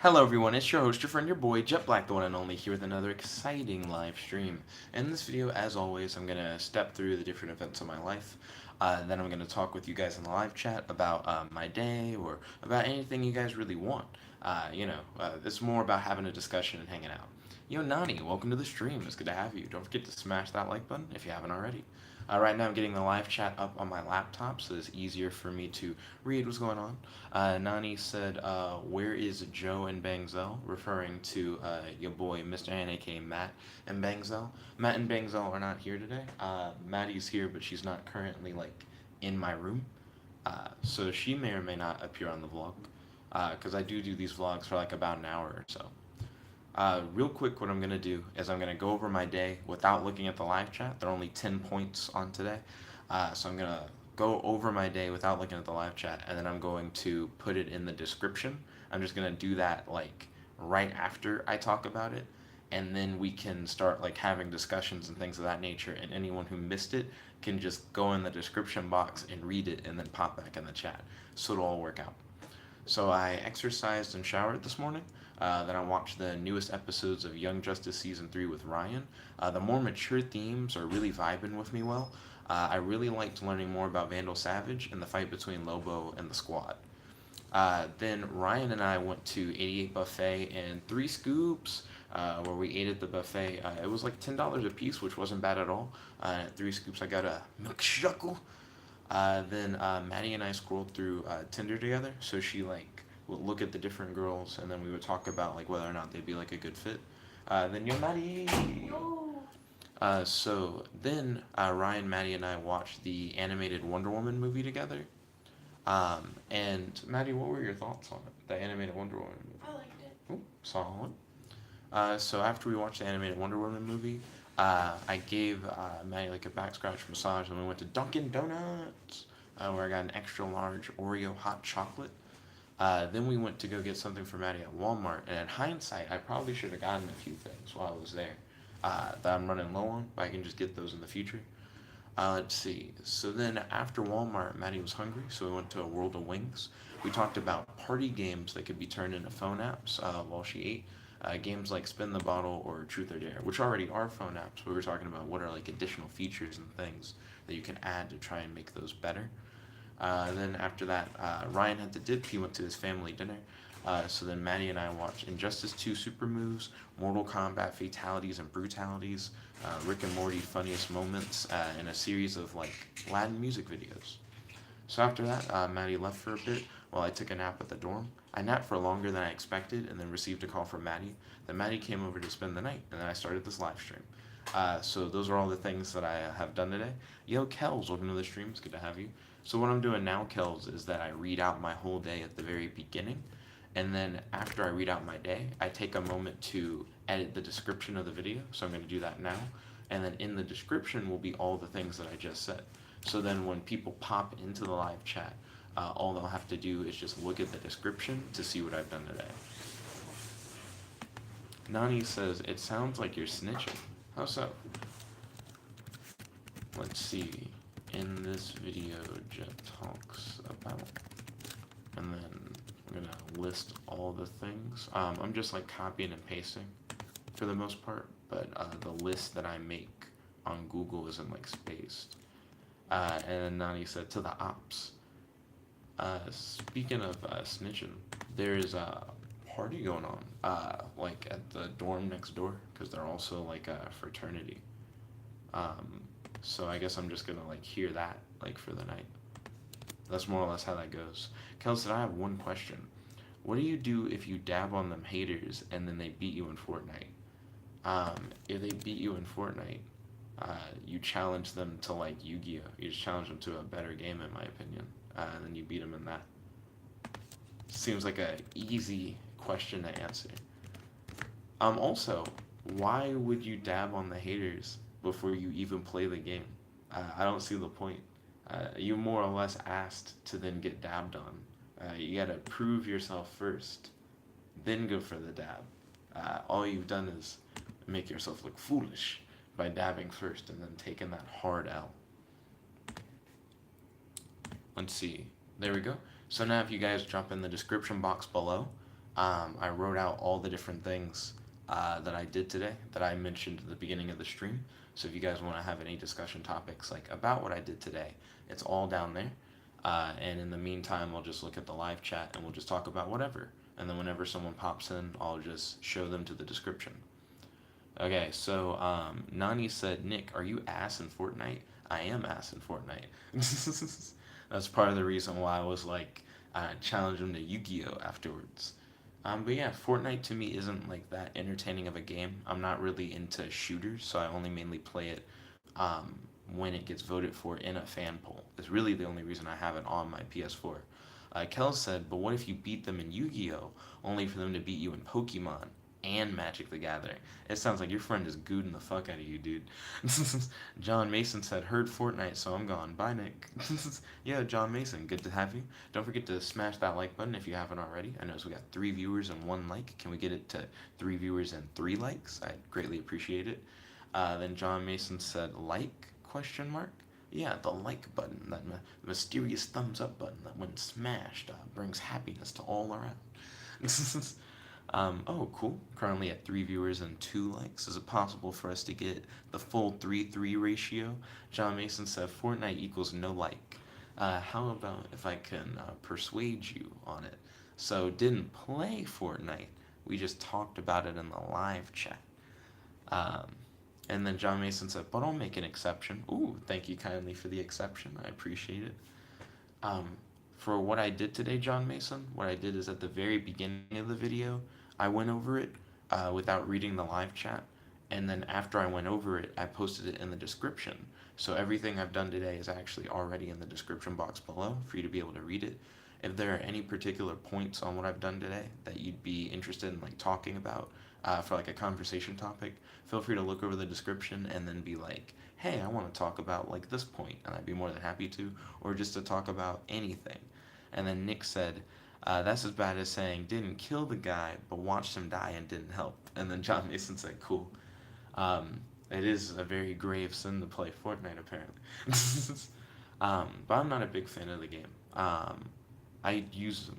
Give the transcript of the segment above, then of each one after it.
Hello everyone, it's your host, your friend, your boy, Jet Black, the one and only, here with another exciting live stream. In this video, as always, I'm going to step through the different events of my life. Then I'm going to talk with you guys in the live chat about my day or about anything you guys really want. It's more about having a discussion and hanging out. Yo, Nani, welcome to the stream. It's good to have you. Don't forget to smash that like button if you haven't already. Right now, I'm getting the live chat up on my laptop, so it's easier for me to read what's going on. Nani said, "Where is Joe and Bangzel?" referring to your boy, Mr. N, aka Matt and Bangzel. Matt and Bangzel are not here today. Maddie's here, but she's not currently in my room, so she may or may not appear on the vlog. Because I do these vlogs for about an hour or so. Real quick, what I'm going to do is I'm going to go over my day without looking at the live chat. There are only 10 points on today. So I'm going to go over my day without looking at the live chat, and then I'm going to put it in the description. I'm just going to do that right after I talk about it, and then we can start having discussions and things of that nature, and anyone who missed it can just go in the description box and read it and then pop back in the chat. So it'll all work out. So I exercised and showered this morning. Then I watched the newest episodes of Young Justice Season 3 with Ryan. The more mature themes are really vibing with me well. I really liked learning more about Vandal Savage and the fight between Lobo and the squad. Then Ryan and I went to 88 Buffet and 3 Scoops, where we ate at the buffet. It was like $10 a piece, which wasn't bad at all. At 3 Scoops, I got a milk shuckle. Then Madde and I scrolled through Tinder together, so she would look at the different girls, and then we would talk about whether or not they'd be a good fit. Then yo Madde. So then Ryan, Madde, and I watched the animated Wonder Woman movie together. And Madde, what were your thoughts on it? The animated Wonder Woman movie. I liked it. Ooh, solid. So after we watched the animated Wonder Woman movie, I gave Madde a back scratch massage, and we went to Dunkin Donuts, where I got an extra large Oreo hot chocolate. Then we went to go get something for Madde at Walmart, and in hindsight, I probably should have gotten a few things while I was there that I'm running low on, but I can just get those in the future. Let's see. So then after Walmart, Madde was hungry, so we went to a World of Wings. We talked about party games that could be turned into phone apps while she ate. Games like Spin the Bottle or Truth or Dare, which already are phone apps. We were talking about what are additional features and things that you can add to try and make those better. Then after that, Ryan had to dip. He went to his family dinner. So then Madde and I watched Injustice 2 Super Moves, Mortal Kombat Fatalities and Brutalities, Rick and Morty Funniest Moments, and a series of Latin music videos. So after that, Madde left for a bit while I took a nap at the dorm. I napped for longer than I expected and then received a call from Madde. Then Madde came over to spend the night, and then I started this live stream. So those are all the things that I have done today. Yo, Kels, welcome to the stream. It's good to have you. So what I'm doing now, Kels, is that I read out my whole day at the very beginning, and then after I read out my day, I take a moment to edit the description of the video. So I'm going to do that now. And then in the description will be all the things that I just said. So then when people pop into the live chat, all they'll have to do is just look at the description to see what I've done today. Nani says, it sounds like you're snitching. How so? Let's see. In this video, Jet talks about, and then I'm going to list all the things. I'm just copying and pasting for the most part, but the list that I make on Google isn't spaced. And then Nani said, to the ops. Speaking of snitching, there's a party going on, at the dorm next door, because they're also a fraternity. So I guess I'm just gonna hear that for the night. That's more or less how that goes. Kel said, I have one question. What do you do if you dab on them haters and then they beat you in Fortnite? If they beat you in Fortnite, you challenge them to Yu-Gi-Oh! You just challenge them to a better game, in my opinion, and then you beat them in that. Seems like a easy question to answer. Also, why would you dab on the haters before you even play the game? I don't see the point. You more or less asked to then get dabbed on. You gotta prove yourself first, then go for the dab. All you've done is make yourself look foolish by dabbing first and then taking that hard L. Let's see. There we go. So now if you guys jump in the description box below, I wrote out all the different things that I did today that I mentioned at the beginning of the stream. So if you guys want to have any discussion topics like about what I did today, it's all down there. And in the meantime, I'll just look at the live chat and we'll just talk about whatever. And then whenever someone pops in, I'll just show them to the description. Okay, so Nani said, Nick, are you ass in Fortnite? I am ass in Fortnite. That's part of the reason why I was like challenged him to Yu-Gi-Oh afterwards. But yeah, Fortnite to me isn't like that entertaining of a game. I'm not really into shooters, so I only mainly play it when it gets voted for in a fan poll. It's really the only reason I have it on my PS4. Kel said, but what if you beat them in Yu-Gi-Oh, only for them to beat you in Pokemon and Magic the Gathering? It sounds like your friend is gooding the fuck out of you, dude. John Mason said, heard Fortnite, so I'm gone. Bye, Nick. Yeah, John Mason, good to have you. Don't forget to smash that like button if you haven't already. I noticed we got 3 viewers and 1 like. Can we get it to 3 viewers and 3 likes? I'd greatly appreciate it. Then John Mason said, like, question mark? Yeah, the like button, that mysterious thumbs up button that when smashed brings happiness to all around. Oh, cool. Currently at 3 viewers and 2 likes. Is it possible for us to get the full 3-3 ratio? John Mason said Fortnite equals no like. How about if I can persuade you on it? So, didn't play Fortnite. We just talked about it in the live chat. Um, and then John Mason said, but I'll make an exception. Ooh, thank you kindly for the exception. I appreciate it. Um, for what I did today, John Mason, what I did is at the very beginning of the video, I went over it without reading the live chat. And then after I went over it, I posted it in the description. So everything I've done today is actually already in the description box below for you to be able to read it. If there are any particular points on what I've done today that you'd be interested in like talking about for like a conversation topic, feel free to look over the description and then be like, hey, I want to talk about like this point, and I'd be more than happy to, or just to talk about anything. And then Nick said, that's as bad as saying didn't kill the guy, but watched him die and didn't help. And then John Mason said, cool. It is a very grave sin to play Fortnite, apparently. But I'm not a big fan of the game. Not use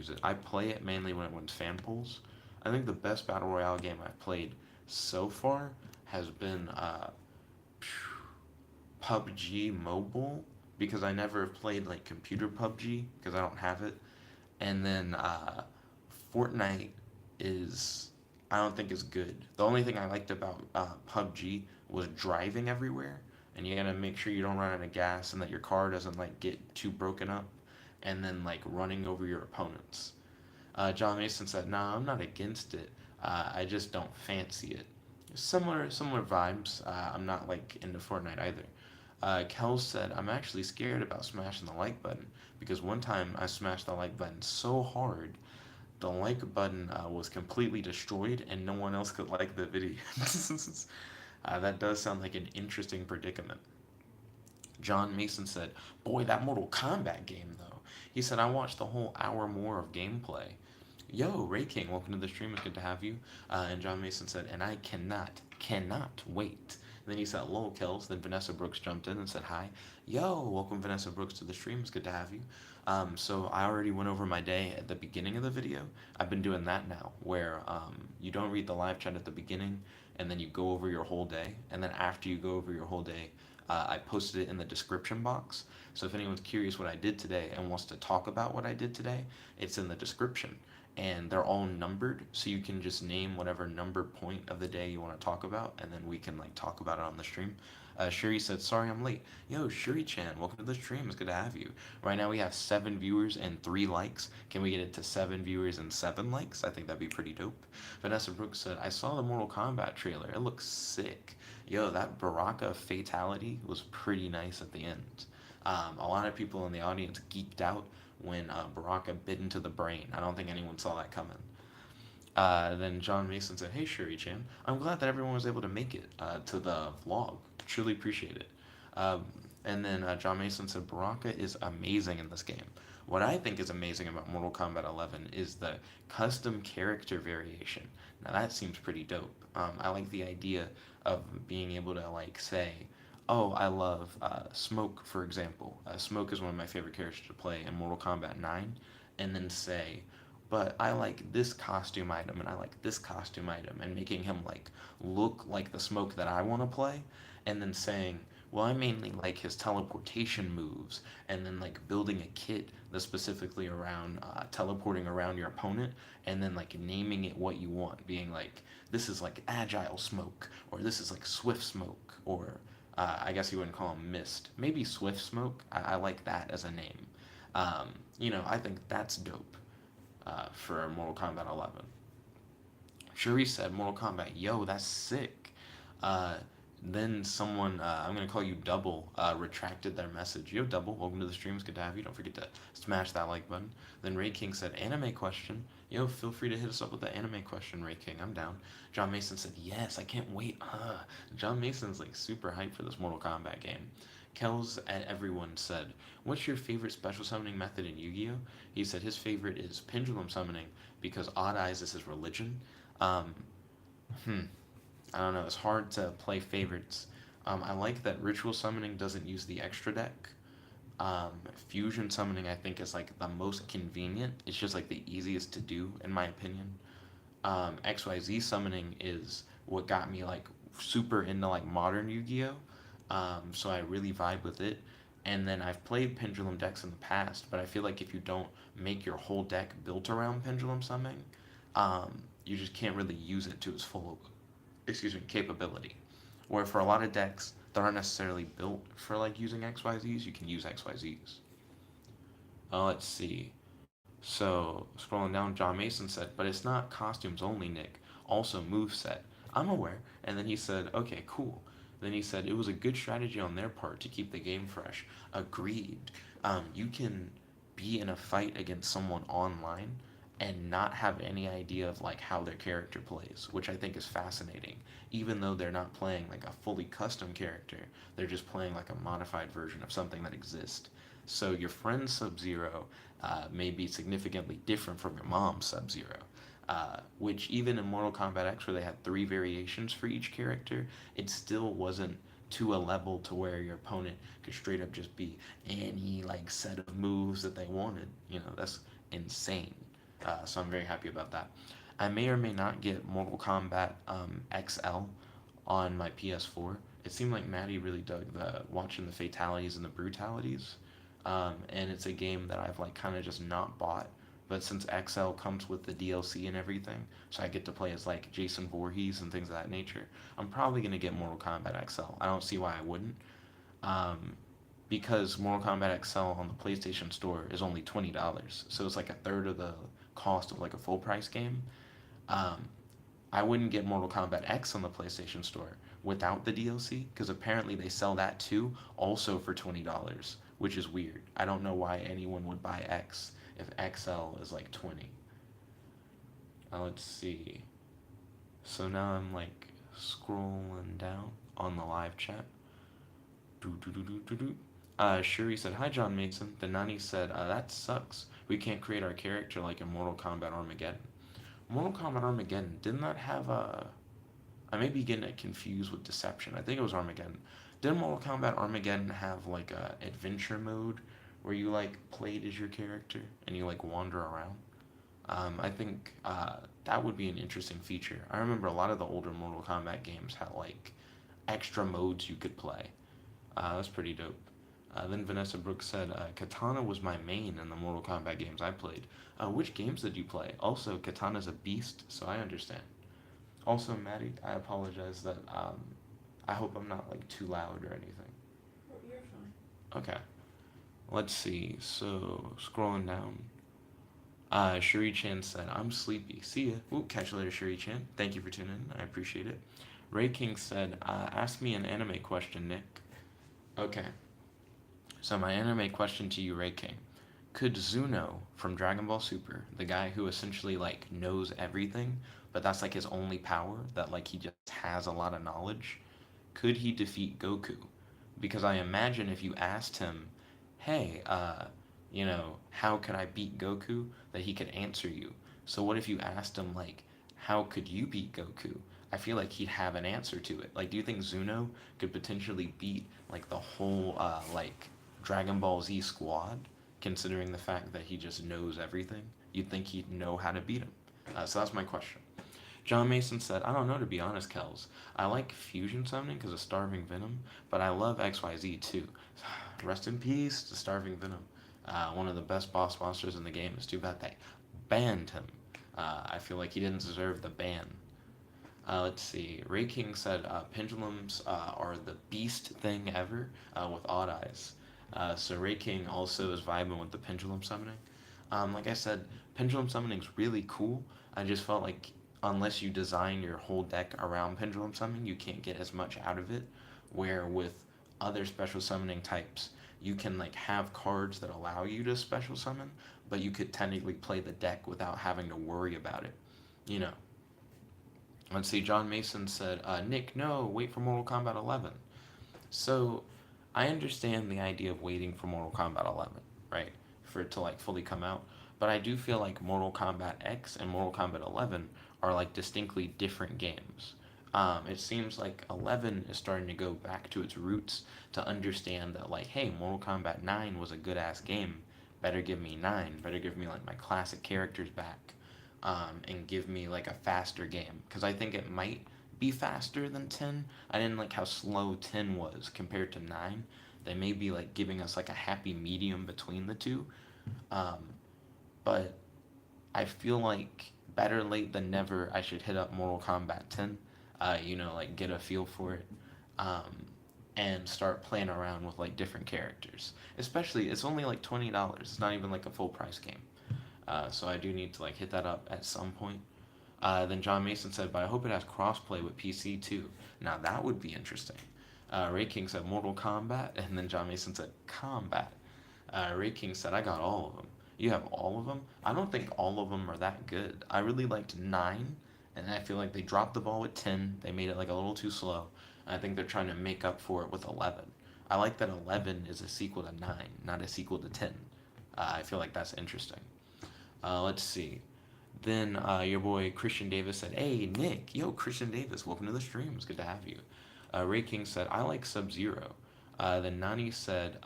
it. I play it mainly when it wins fan polls. I think the best battle royale game I've played so far has been PUBG Mobile, because I never have played like computer PUBG because I don't have it. And then Fortnite is, I don't think is good. The only thing I liked about PUBG was driving everywhere, and you gotta make sure you don't run out of gas and that your car doesn't like get too broken up, and then like running over your opponents. John Mason said, "Nah, I'm not against it. I just don't fancy it." Similar vibes. I'm not like into Fortnite either. Kel said, I'm actually scared about smashing the like button because one time I smashed the like button so hard, the like button was completely destroyed and no one else could like the video. That does sound like an interesting predicament. John Mason said, boy, that Mortal Kombat game though. He said, I watched the whole hour more of gameplay. Yo, Ray King, welcome to the stream. It's good to have you. And John Mason said, and I cannot wait. And then he said, lol, Kels. Then Vanessa Brooks jumped in and said, hi. Yo, welcome Vanessa Brooks to the stream. It's good to have you. So I already went over my day at the beginning of the video. I've been doing that now, where you don't read the live chat at the beginning, and then you go over your whole day. And then after you go over your whole day, I posted it in the description box. So if anyone's curious what I did today and wants to talk about what I did today, it's in the description. And they're all numbered, so you can just name whatever numbered point of the day you want to talk about, and then we can like talk about it on the stream. Shuri said, sorry I'm late. Yo, Shuri-chan, welcome to the stream. It's good to have you. Right now we have 7 viewers and 3 likes. Can we get it to 7 viewers and 7 likes? I think that'd be pretty dope. Vanessa Brooks said, I saw the Mortal Kombat trailer. It looks sick. Yo, that Baraka fatality was pretty nice at the end. A lot of people in the audience geeked out when Baraka bit into the brain. I don't think anyone saw that coming. Then John Mason said, hey Shuri-chan, I'm glad that everyone was able to make it to the vlog. Truly appreciate it. And then John Mason said, Baraka is amazing in this game. What I think is amazing about Mortal Kombat 11 is the custom character variation. Now that seems pretty dope. I like the idea of being able to like say, oh, I love Smoke, for example. Smoke is one of my favorite characters to play in Mortal Kombat 9. And then say, but I like this costume item and I like this costume item, and making him like look like the smoke that I want to play, and then saying, well, I mainly like his teleportation moves, and then like building a kit that's specifically around teleporting around your opponent, and then like naming it what you want, being like, this is like agile smoke, or this is like swift smoke, or I guess you wouldn't call him mist, maybe swift smoke. I like that as a name. I think that's dope for Mortal Kombat 11. Shuri said, Mortal Kombat, yo, that's sick. Uh, then someone, I'm going to call you Double, retracted their message. Yo, Double, welcome to the stream. It's good to have you. Don't forget to smash that like button. Then Ray King said, anime question. Yo, feel free to hit us up with the anime question, Ray King. I'm down. John Mason said, yes, I can't wait. John Mason's like super hyped for this Mortal Kombat game. Kells and everyone said, what's your favorite special summoning method in Yu-Gi-Oh? He said his favorite is pendulum summoning because Odd Eyes is his religion. Um, hmm, I don't know. It's hard to play favorites. I like that ritual summoning doesn't use the extra deck. Fusion summoning, I think, is like the most convenient. It's just like the easiest to do, in my opinion. XYZ summoning is what got me like super into like modern Yu-Gi-Oh. So I really vibe with it. And then I've played pendulum decks in the past, but I feel like if you don't make your whole deck built around pendulum summoning, you just can't really use it to its full, excuse me, capability. Where for a lot of decks that aren't necessarily built for like using XYZs, you can use XYZs. Let's see. So scrolling down, John Mason said, but it's not costumes only, Nick. Also move set. I'm aware. And then he said, okay, cool. Then he said it was a good strategy on their part to keep the game fresh. Agreed. You can be in a fight against someone online and not have any idea of like how their character plays, which I think is fascinating. Even though they're not playing like a fully custom character, they're just playing like a modified version of something that exists. So your friend Sub Zero may be significantly different from your mom Sub Zero. Which even in Mortal Kombat X, where they had three variations for each character, it still wasn't to a level to where your opponent could straight up just be any like set of moves that they wanted. That's insane. So I'm very happy about that. I may or may not get Mortal Kombat XL on my PS4. It seemed like Maddie really dug the watching the fatalities and the brutalities, and it's a game that I've like kind of just not bought. But since XL comes with the DLC and everything, so I get to play as like Jason Voorhees and things of that nature, I'm probably gonna get Mortal Kombat XL. I don't see why I wouldn't, um, because Mortal Kombat XL on the PlayStation Store is only $20, so it's like a third of the cost of like a full price game. Um, I wouldn't get Mortal Kombat X on the PlayStation Store without the DLC because apparently they sell that too, also for $20, which is weird. I don't know why anyone would buy X if XL is like 20. Let's see. So now I'm like scrolling down on the live chat. Do, do, do, do, do, do. Shuri said, hi, John Mason. The Nani said, that sucks. We can't create our character like in Mortal Kombat Armageddon. Mortal Kombat Armageddon, didn't that have a... I may be getting it confused with Deception. I think it was Armageddon. Didn't Mortal Kombat Armageddon have like a adventure mode where you like played as your character and you like wander around? I think that would be an interesting feature. I remember a lot of the older Mortal Kombat games had like extra modes you could play. That's pretty dope. Then Vanessa Brooks said, Katana was my main in the Mortal Kombat games I played. Which games did you play? Also, Katana's a beast, so I understand. Also, Maddie, I apologize that I hope I'm not like too loud or anything. Oh, you're fine. Okay, let's see. So, scrolling down. Shuri Chan said, I'm sleepy. See ya. Ooh, catch you later, Shuri Chan. Thank you for tuning in. I appreciate it. Ray King said, ask me an anime question, Nick. Okay. So my anime question to you, Ray King. Could Zuno from Dragon Ball Super, the guy who essentially like knows everything, but that's like his only power, that like he just has a lot of knowledge, could he defeat Goku? Because I imagine if you asked him, hey, how could I beat Goku? That he could answer you. So what if you asked him like, how could you beat Goku? I feel like he'd have an answer to it. Like, do you think Zuno could potentially beat like the whole like Dragon Ball Z squad, considering the fact that he just knows everything you'd think he'd know how to beat him. So that's my question. John Mason said, I don't know to be honest, Kels. I like fusion summoning because of Starving Venom, but I love XYZ too. Rest in peace to Starving Venom. One of the best boss monsters in the game. It's too bad they banned him. I feel like he didn't deserve the ban. Let's see. Ray King said pendulums are the beast thing ever with odd eyes. So Ray King also is vibing with the pendulum summoning. Like I said, pendulum summoning is really cool. I just felt like unless you design your whole deck around pendulum summoning, you can't get as much out of it. Where with other special summoning types, you can like have cards that allow you to special summon, but you could technically play the deck without having to worry about it. You know, let's see, John Mason said, Nick, no, wait for Mortal Kombat 11. So, I understand the idea of waiting for Mortal Kombat 11, right? For it to like fully come out. But I do feel like Mortal Kombat X and Mortal Kombat 11 are like distinctly different games. It seems like 11 is starting to go back to its roots to understand that, like, hey, Mortal Kombat 9 was a good ass game. Better give me 9. Better give me like my classic characters back, and give me like a faster game because I think it might be faster than 10. I didn't like how slow 10 was compared to 9. They may be like giving us like a happy medium between the two. Um, but I feel like better late than never. I should hit up Mortal Kombat 10. Like get a feel for it, um, and start playing around with like different characters. Especially, it's only like $20. It's not even like a full price game. So I do need to like hit that up at some point. Then John Mason said, but I hope it has crossplay with PC too. Now that would be interesting. Ray King said Mortal Kombat, and then John Mason said Combat. Ray King said, I got all of them. You have all of them? I don't think all of them are that good. I really liked 9, and I feel like they dropped the ball with 10. They made it like a little too slow. And I think they're trying to make up for it with 11. I like that 11 is a sequel to 9, not a sequel to 10. I feel like that's interesting. Let's see. Then your boy Christian Davis said, hey, Nick. Yo, Christian Davis, welcome to the stream. It's good to have you. Ray King said, I like Sub-Zero. Then Nani said,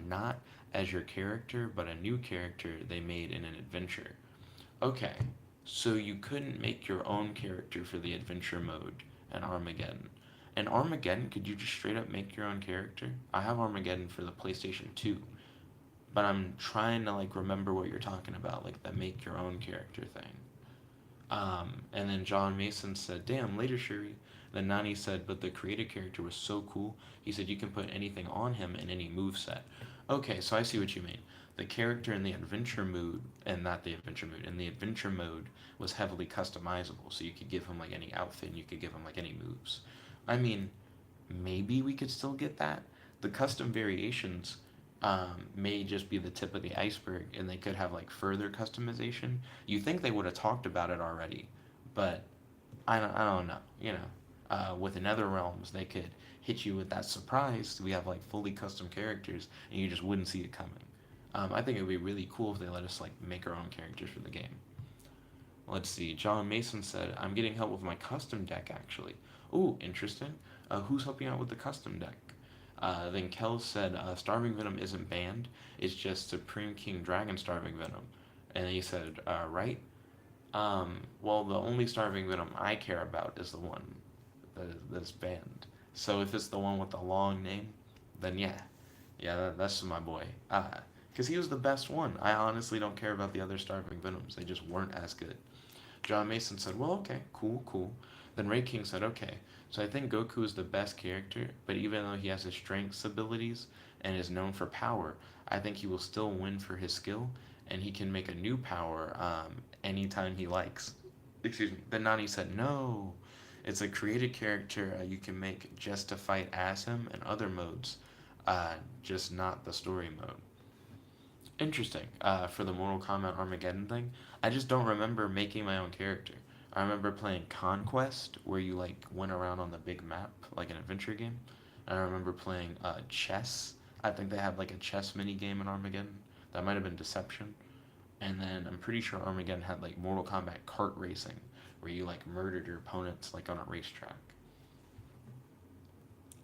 not as your character, but a new character they made in an adventure. Okay, so you couldn't make your own character for the adventure mode in Armageddon. And Armageddon, could you just straight up make your own character? I have Armageddon for the PlayStation 2, but I'm trying to like remember what you're talking about, like the make your own character thing. And then John Mason said, damn, later Shuri. Then Nani said, but the created character was so cool. He said you can put anything on him in any move set. Okay, so I see what you mean. The character in the adventure mode, and not the adventure mode, in the adventure mode was heavily customizable. So you could give him like any outfit and you could give him like any moves. I mean, maybe we could still get that. The custom variations may just be the tip of the iceberg, and they could have like further customization. You think they would have talked about it already, but I don't know. With Nether Realms, they could hit you with that surprise. We have like fully custom characters, and you just wouldn't see it coming. I think it would be really cool if they let us like make our own characters for the game. Let's see. John Mason said, I'm getting help with my custom deck actually. Ooh, interesting. Who's helping out with the custom deck? Then Kel said, Starving Venom isn't banned. It's just Supreme King Dragon Starving Venom. And he said, right? Well, the only Starving Venom I care about is the one that's banned. So if it's the one with the long name, then yeah. Yeah, that's my boy. Because he was the best one. I honestly don't care about the other Starving Venoms. They just weren't as good. John Mason said, well, okay, cool, cool. Then Ray King said, okay, so I think Goku is the best character, but even though he has his strengths abilities and is known for power, I think he will still win for his skill, and he can make a new power anytime he likes. Excuse me. Then Nani said, no, it's a created character you can make just to fight as him in other modes, just not the story mode. Interesting. For the Mortal Kombat Armageddon thing, I just don't remember making my own character. I remember playing Conquest, where you like went around on the big map, like an adventure game. I remember playing chess. I think they had like a chess mini game in Armageddon. That might have been Deception. And then I'm pretty sure Armageddon had like Mortal Kombat kart racing, where you like murdered your opponents like on a racetrack.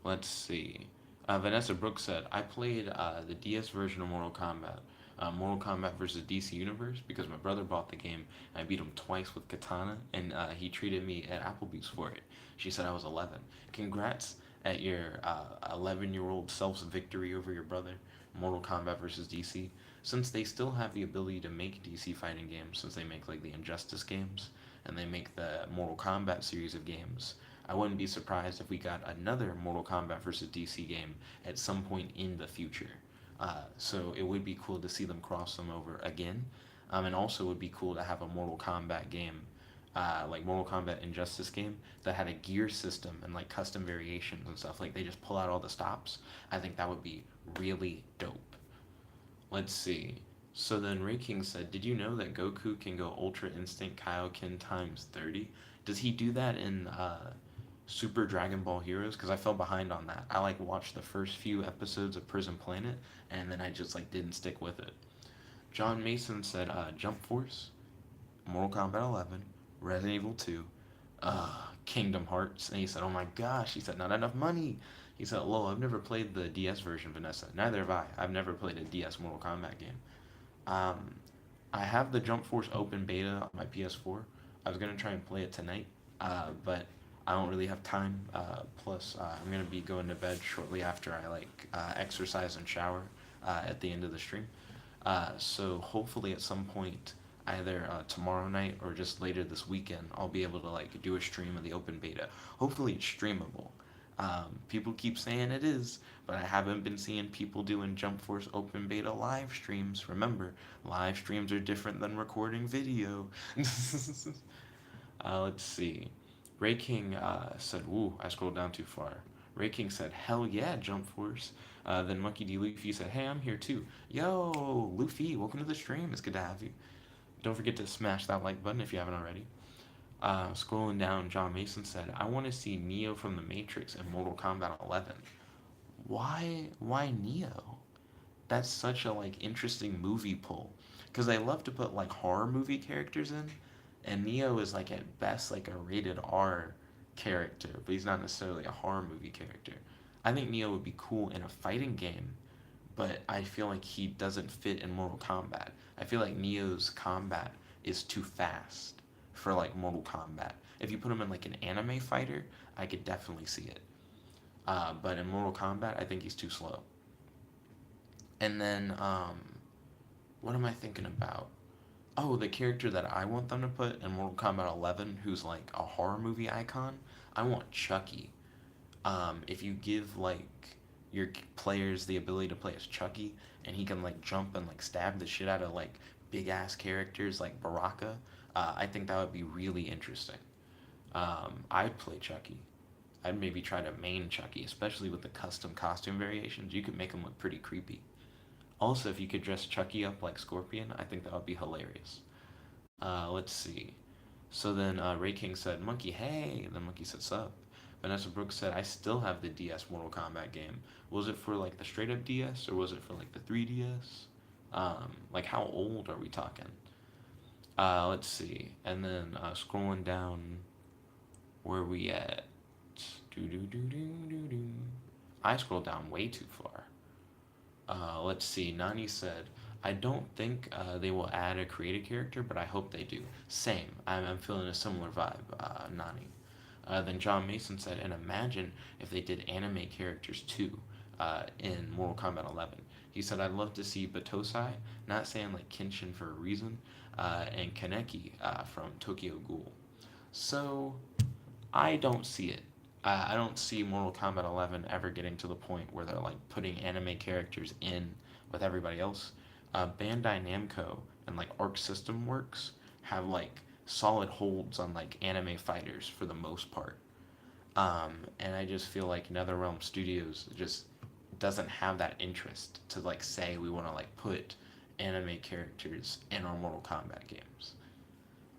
Let's see. Vanessa Brooks said, I played the DS version of Mortal Kombat, Mortal Kombat versus DC Universe because my brother bought the game. And I beat him twice with Katana, and he treated me at Applebee's for it. She said I was 11. Congrats at your 11-year-old self's victory over your brother. Mortal Kombat versus DC. Since they still have the ability to make DC fighting games, since they make like the Injustice games and they make the Mortal Kombat series of games, I wouldn't be surprised if we got another Mortal Kombat versus DC game at some point in the future. So it would be cool to see them cross them over again. And also it would be cool to have a Mortal Kombat game, like Mortal Kombat Injustice game, that had a gear system and like custom variations and stuff. Like they just pull out all the stops. I think that would be really dope. Let's see. So then Ray King said, "Did you know that Goku can go Ultra Instinct Kaioken times 30? Does he do that in Super Dragon Ball Heroes? Because I fell behind on that. I like watched the first few episodes of Prison Planet, and then I just like didn't stick with it." John Mason said, "Jump Force, Mortal Kombat 11, Resident Evil 2, Kingdom Hearts." And he said, "Oh my gosh," he said, "not enough money." He said, "Lol, I've never played the DS version, Vanessa." Neither have I. I've never played a DS Mortal Kombat game. Um, I have the Jump Force open beta on my PS4. I was gonna try and play it tonight, but I don't really have time. Plus, I'm gonna be going to bed shortly after I like exercise and shower at the end of the stream. So hopefully at some point, either tomorrow night or just later this weekend, I'll be able to like do a stream of the open beta. Hopefully it's streamable. People keep saying it is, but I haven't been seeing people doing Jump Force open beta live streams. Remember, live streams are different than recording video. Let's see. Ray King said, "Woo, I scrolled down too far." Ray King said, "Hell yeah, Jump Force." Then Monkey D. Luffy said, "Hey, I'm here too." Yo, Luffy, welcome to the stream. It's good to have you. Don't forget to smash that like button if you haven't already. Scrolling down, John Mason said, "I want to see Neo from the Matrix in Mortal Kombat 11." Why Neo? That's such a like interesting movie pull. Because they love to put like horror movie characters in, and Neo is like at best like a rated R character, but he's not necessarily a horror movie character. I think Neo would be cool in a fighting game, but I feel like he doesn't fit in Mortal Kombat. I feel like Neo's combat is too fast for like Mortal Kombat. If you put him in like an anime fighter, I could definitely see it. But in Mortal Kombat, I think he's too slow. And then, what am I thinking about? Oh, the character that I want them to put in Mortal Kombat 11, who's like a horror movie icon, I want Chucky. If you give like your players the ability to play as Chucky, and he can like jump and like stab the shit out of like big ass characters like Baraka, I think that would be really interesting. I'd play Chucky. I'd maybe try to main Chucky, especially with the custom costume variations. You could make him look pretty creepy. Also, if you could dress Chucky up like Scorpion, I think that would be hilarious. Let's see. So then Ray King said, "Monkey, hey." And then Monkey said, "Sup." Vanessa Brooks said, "I still have the DS Mortal Kombat game. Was it for like the straight up DS or was it for like the 3DS? Like how old are we talking?" Let's see. And then scrolling down, where are we at? Do do do do do do. I scrolled down way too far. Let's see. Nani said, "I don't think they will add a created character, but I hope they do." Same. I'm feeling a similar vibe, Nani. Then John Mason said, "And imagine if they did anime characters too in Mortal Kombat 11." He said, "I'd love to see Batosai, not saying like Kenshin for a reason, and Kaneki from Tokyo Ghoul." So I don't see it. I don't see Mortal Kombat 11 ever getting to the point where they're like putting anime characters in with everybody else. Bandai Namco and like Arc System Works have like solid holds on like anime fighters for the most part. And I just feel like NetherRealm Studios just doesn't have that interest to like say we want to like put anime characters in our Mortal Kombat games.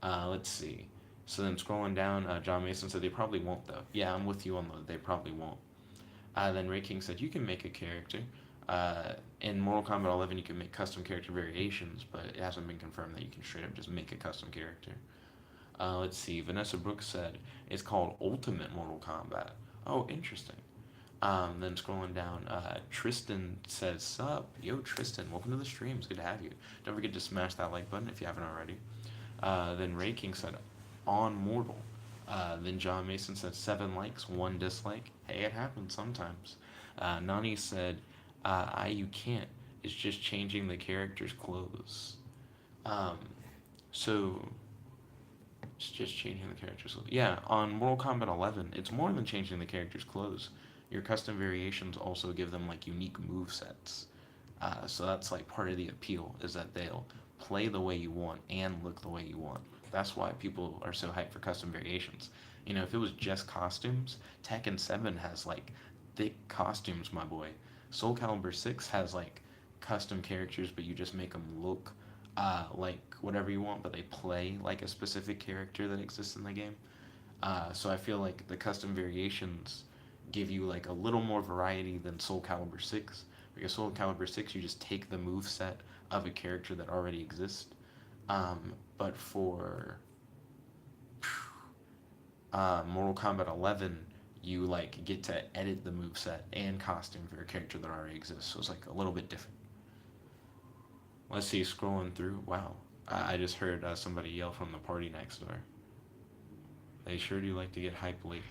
Let's see. So then scrolling down, John Mason said they probably won't though. Yeah, I'm with you on the they probably won't. Then Ray King said you can make a character. In Mortal Kombat 11, you can make custom character variations, but it hasn't been confirmed that you can straight up just make a custom character. Let's see. Vanessa Brooks said it's called Ultimate Mortal Kombat. Oh, interesting. Then scrolling down, Tristan says, "Sup, yo Tristan, welcome to the stream. It's good to have you. Don't forget to smash that like button if you haven't already." Then Ray King said, "On mortal." Then John Mason said, "7 likes, 1 dislike." Hey, it happens sometimes. Nani said, you can't. It's just changing the character's clothes." Um, so it's just changing the character's clothes. Yeah, on Mortal Kombat 11, it's more than changing the character's clothes. Your custom variations also give them like unique move sets. So that's like part of the appeal is that they'll play the way you want and look the way you want. That's why people are so hyped for custom variations. You know, if it was just costumes, Tekken 7 has like thick costumes, my boy. Soul Calibur 6 has like custom characters, but you just make them look like whatever you want, but they play like a specific character that exists in the game. So I feel like the custom variations give you like a little more variety than Soul Calibur 6. Because Soul Calibur 6, you just take the move set of a character that already exists. But for Mortal Kombat 11, you like get to edit the move set and costume for a character that already exists. So it's like a little bit different. Let's see, scrolling through. Wow, I just heard somebody yell from the party next door. They sure do like to get hype late.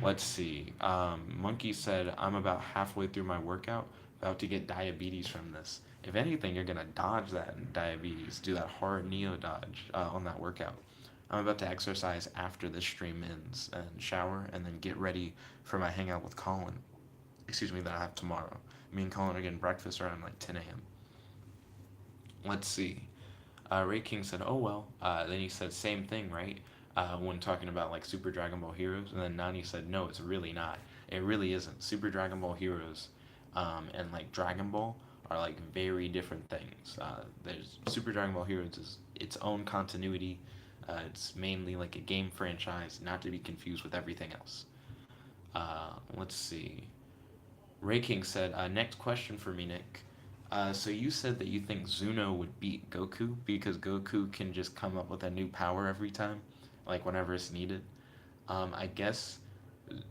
Let's see. Monkey said, "I'm about halfway through my workout, about to get diabetes from this. If anything, you're gonna dodge that diabetes. Do that hard Neo dodge on that workout. I'm about to exercise after this stream ends and shower and then get ready for my hangout with Colin. Excuse me, that I have tomorrow. Me and Colin are getting breakfast around like 10 a.m. Let's see. Ray King said, "Oh well." Then he said, "Same thing, right?" When talking about like Super Dragon Ball Heroes, and then Nani said, "No, it's really not. It really isn't. Super Dragon Ball Heroes, and like Dragon Ball are like very different things. There's Super Dragon Ball Heroes is its own continuity. It's mainly like a game franchise, not to be confused with everything else." Let's see. Ray King said, "Next question for me, Nick. So you said that you think Zuno would beat Goku because Goku can just come up with a new power every time, like whenever it's needed. I guess,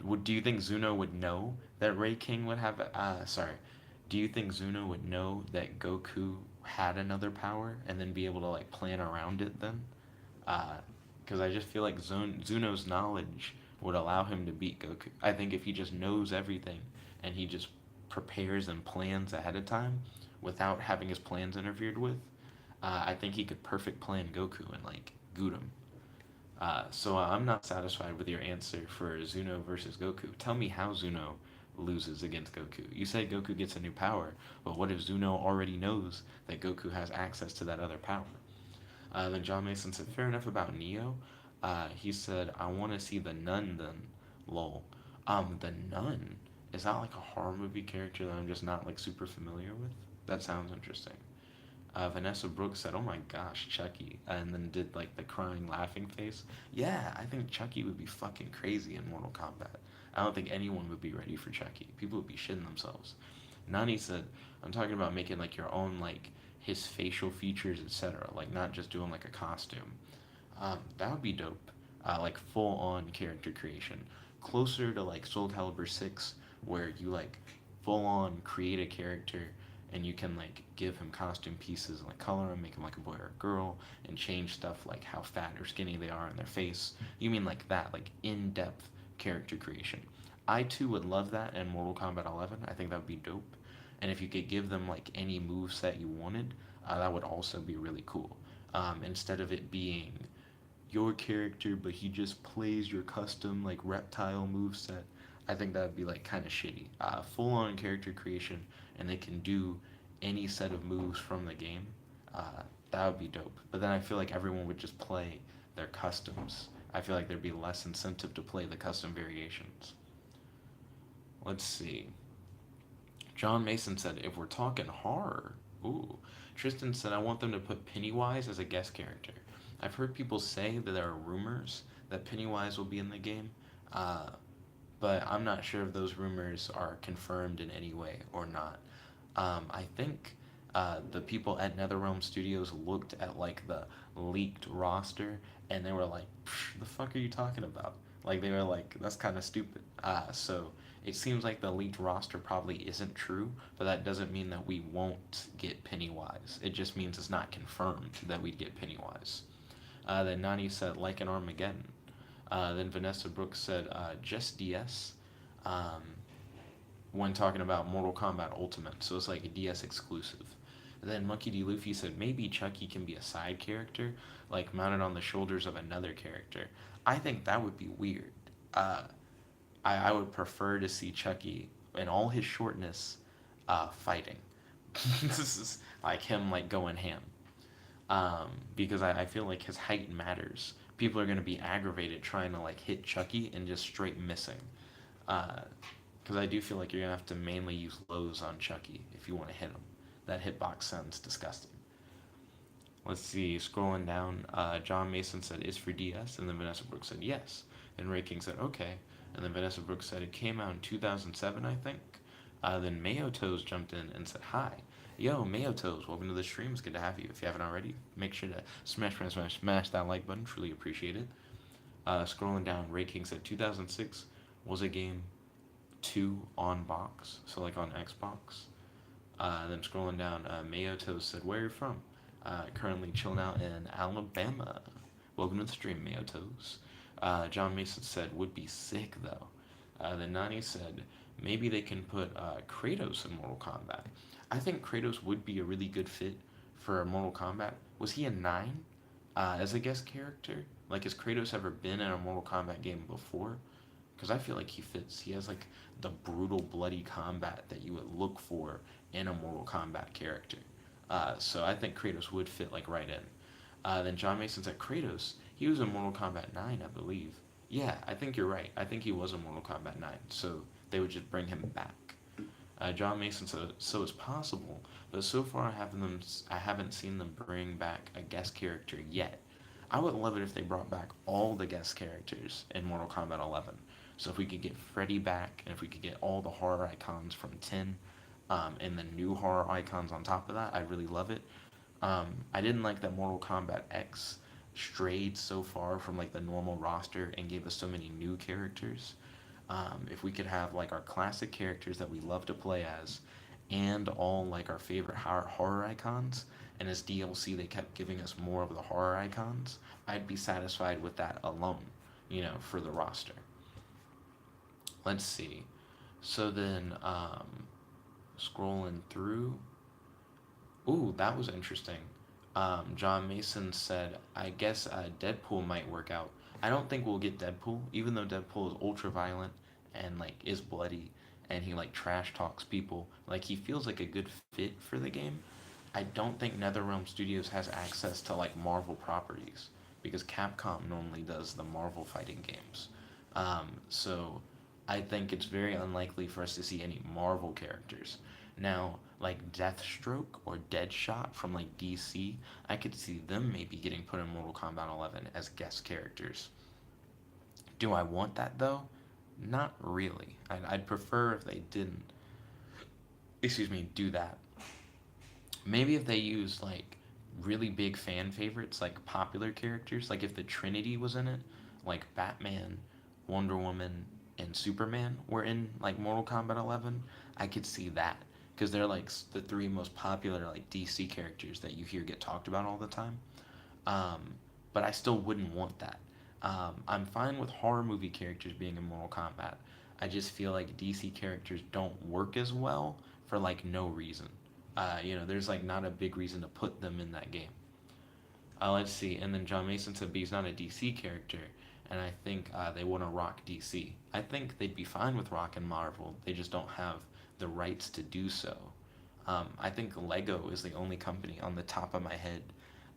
would do you think Zuno would know that Ray King would have? Sorry, do you think Zuno would know that Goku had another power and then be able to like plan around it then? Because I just feel like Zuno's knowledge would allow him to beat Goku. I think if he just knows everything and he just prepares and plans ahead of time without having his plans interfered with, I think he could perfect plan Goku and like goot him. So I'm not satisfied with your answer for Zuno versus Goku. Tell me how Zuno loses against Goku. You said Goku gets a new power, but what if Zuno already knows that Goku has access to that other power? Then John Mason said, "Fair enough about Neo." He said, "I want to see the Nun then." Lol. The Nun? Is that like a horror movie character that I'm just not like super familiar with? That sounds interesting. Vanessa Brooks said, "Oh my gosh, Chucky," and then did like the crying, laughing face. Yeah, I think Chucky would be fucking crazy in Mortal Kombat. I don't think anyone would be ready for Chucky. People would be shitting themselves. Nani said, "I'm talking about making like your own like his facial features, etc. Like not just doing like a costume. That would be dope. Like full on character creation, closer to like Soul Calibur 6, where you like full on create a character and you can like give him costume pieces and like color him, make him like a boy or a girl, and change stuff like how fat or skinny they are in their face. You mean like that, like in depth character creation. I too would love that in Mortal Kombat 11. I think that would be dope. And if you could give them like any move set you wanted, that would also be really cool. Instead of it being your character, but he just plays your custom like reptile move set. I think that would be like kind of shitty. Full on character creation, and they can do any set of moves from the game. That would be dope. But then I feel like everyone would just play their customs. I feel like there'd be less incentive to play the custom variations. Let's see. John Mason said, "If we're talking horror, ooh." Tristan said, "I want them to put Pennywise as a guest character. I've heard people say that there are rumors that Pennywise will be in the game, uh, but I'm not sure if those rumors are confirmed in any way or not. I think the people at NetherRealm Studios looked at like the leaked roster and they were like, "The fuck are you talking about?" Like they were like, "That's kind of stupid." So It seems like the leaked roster probably isn't true, but that doesn't mean that we won't get Pennywise. It just means it's not confirmed that we'd get Pennywise. Then Nani said, like an Armageddon. Then Vanessa Brooks said, just DS. Um, when talking about Mortal Kombat Ultimate, so it's like a DS exclusive. Then Monkey D. Luffy said maybe Chucky can be a side character, like mounted on the shoulders of another character. I think that would be weird. Uh, I would prefer to see Chucky in all his shortness fighting. This is like him like going ham. Because I feel like his height matters. People are going to be aggravated trying to like hit Chucky and just straight missing. Because I do feel like you're going to have to mainly use lows on Chucky if you want to hit him. That hitbox sounds disgusting. Let's see, scrolling down, John Mason said, it's for DS, and then Vanessa Brooks said, yes. And Ray King said, okay. And then Vanessa Brooks said, it came out in 2007, I think. Then Mayo Toes jumped in and said, hi. Yo, Mayo Toes, welcome to the stream. It's good to have you. If you haven't already, make sure to smash that like button. Truly appreciate it. Scrolling down, Ray King said, 2006 was a game 2 on box, so like on Xbox. Then scrolling down, Mayo Toes said, where are you from? Currently chilling out in Alabama. Welcome to the stream, Mayo Toes. John Mason said, would be sick though. Then Nani said, maybe they can put Kratos in Mortal Kombat. I think Kratos would be a really good fit for Mortal Kombat. Was he a 9 as a guest character? Like, has Kratos ever been in a Mortal Kombat game before? Because I feel like he fits. He has like the brutal, bloody combat that you would look for in a Mortal Kombat character. So I think Kratos would fit like right in. Then John Mason said Kratos. He was in Mortal Kombat 9, I believe. Yeah, I think you're right. I think he was in Mortal Kombat 9. So they would just bring him back. John Mason said, so it's possible, but so far I haven't seen them bring back a guest character yet. I would love it if they brought back all the guest characters in Mortal Kombat 11. So if we could get Freddy back, and if we could get all the horror icons from 10, and the new horror icons on top of that, I'd really love it. I didn't like that Mortal Kombat X strayed so far from like the normal roster and gave us so many new characters. If we could have like our classic characters that we love to play as, and all like our favorite horror icons, and as DLC they kept giving us more of the horror icons, I'd be satisfied with that alone, for the roster. Let's see. So then, scrolling through. Ooh, that was interesting. John Mason said, I guess Deadpool might work out. I don't think we'll get Deadpool, even though Deadpool is ultra violent and like is bloody and he like trash talks people. Like he feels like a good fit for the game. I don't think NetherRealm Studios has access to like Marvel properties because Capcom normally does the Marvel fighting games. So I think it's very unlikely for us to see any Marvel characters. Now, like Deathstroke or Deadshot from like DC, I could see them maybe getting put in Mortal Kombat 11 as guest characters. Do I want that though? Not really. I'd prefer if they didn't, do that. Maybe if they used like really big fan favorites, like popular characters, like if the Trinity was in it, like Batman, Wonder Woman, and Superman were in like Mortal Kombat 11, I could see that because they're like the 3 most popular like DC characters that you hear get talked about all the time. But I still wouldn't want that. I'm fine with horror movie characters being in Mortal Kombat. I just feel like DC characters don't work as well for like no reason. There's like not a big reason to put them in that game. Let's see. And then John Mason said B's not a DC character, and I think they want to rock DC. I think they'd be fine with rocking Marvel. They just don't have the rights to do so. I think Lego is the only company on the top of my head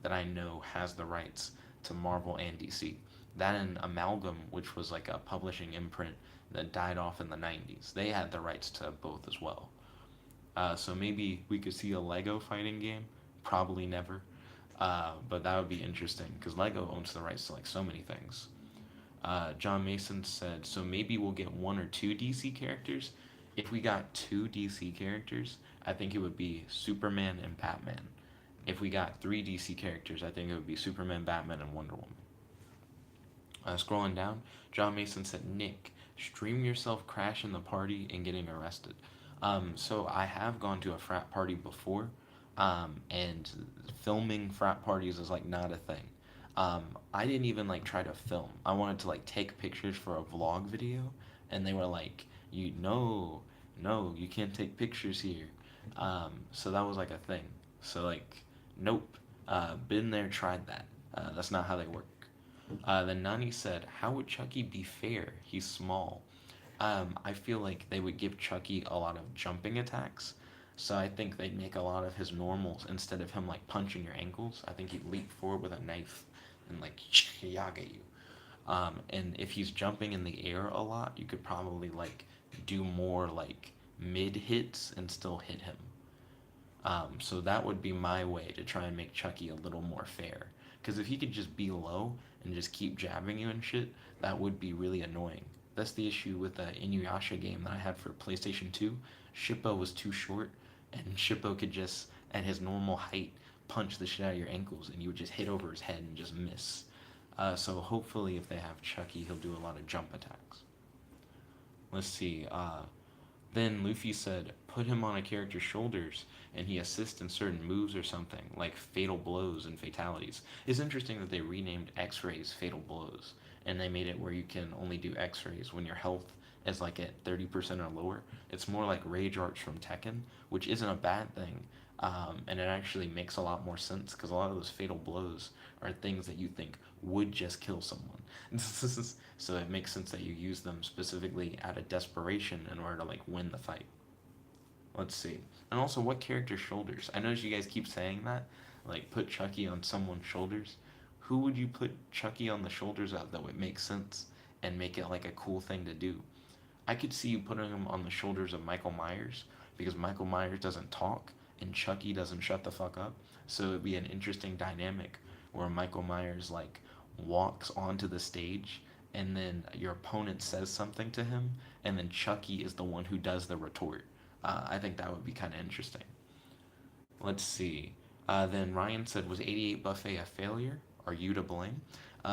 that I know has the rights to Marvel and DC. That and Amalgam, which was like a publishing imprint that died off in the 90s, they had the rights to both as well. So maybe we could see a Lego fighting game. Probably never. But that would be interesting because Lego owns the rights to like so many things. John Mason said, so maybe we'll get 1 or 2 DC characters. If we got 2 DC characters, I think it would be Superman and Batman. If we got 3 DC characters, I think it would be Superman, Batman, and Wonder Woman. Scrolling down, John Mason said, Nick, stream yourself crashing the party and getting arrested. So I have gone to a frat party before, and filming frat parties is like not a thing. I didn't even like try to film. I wanted to like take pictures for a vlog video, and they were like, "You no, no, you can't take pictures here." So that was like a thing. So like, nope. Been there, tried that. That's not how they work. Then Nani said, "How would Chucky be fair? He's small." I feel like they would give Chucky a lot of jumping attacks. So I think they'd make a lot of his normals instead of him like punching your ankles. I think he'd leap forward with a knife and like yag at you. And if he's jumping in the air a lot, you could probably like do more like mid hits and still hit him. So that would be my way to try and make Chucky a little more fair. Because if he could just be low and just keep jabbing you and shit, that would be really annoying. That's the issue with the Inuyasha game that I had for PlayStation 2. Shippo was too short, and Shippo could just, at his normal height, punch the shit out of your ankles, and you would just hit over his head and just miss. So hopefully, if they have Chucky, he'll do a lot of jump attacks. Let's see. Then Luffy said, put him on a character's shoulders and he assists in certain moves or something, like fatal blows and fatalities. It's interesting that they renamed X-rays fatal blows, and they made it where you can only do X-rays when your health is like at 30% or lower. It's more like Rage Arts from Tekken, which isn't a bad thing, and it actually makes a lot more sense because a lot of those fatal blows are things that you think would just kill someone. So it makes sense that you use them specifically out of desperation in order to like win the fight. Let's see. And also, what character shoulders? I notice you guys keep saying that, like put Chucky on someone's shoulders. Who would you put Chucky on the shoulders of that would make sense and make it like a cool thing to do? I could see you putting him on the shoulders of Michael Myers because Michael Myers doesn't talk and Chucky doesn't shut the fuck up. So it'd be an interesting dynamic where Michael Myers like walks onto the stage and then your opponent says something to him and then Chucky is the one who does the retort. I think that would be kind of interesting. Let's see. Then Ryan said, was 88 Buffet a failure? Are you to blame?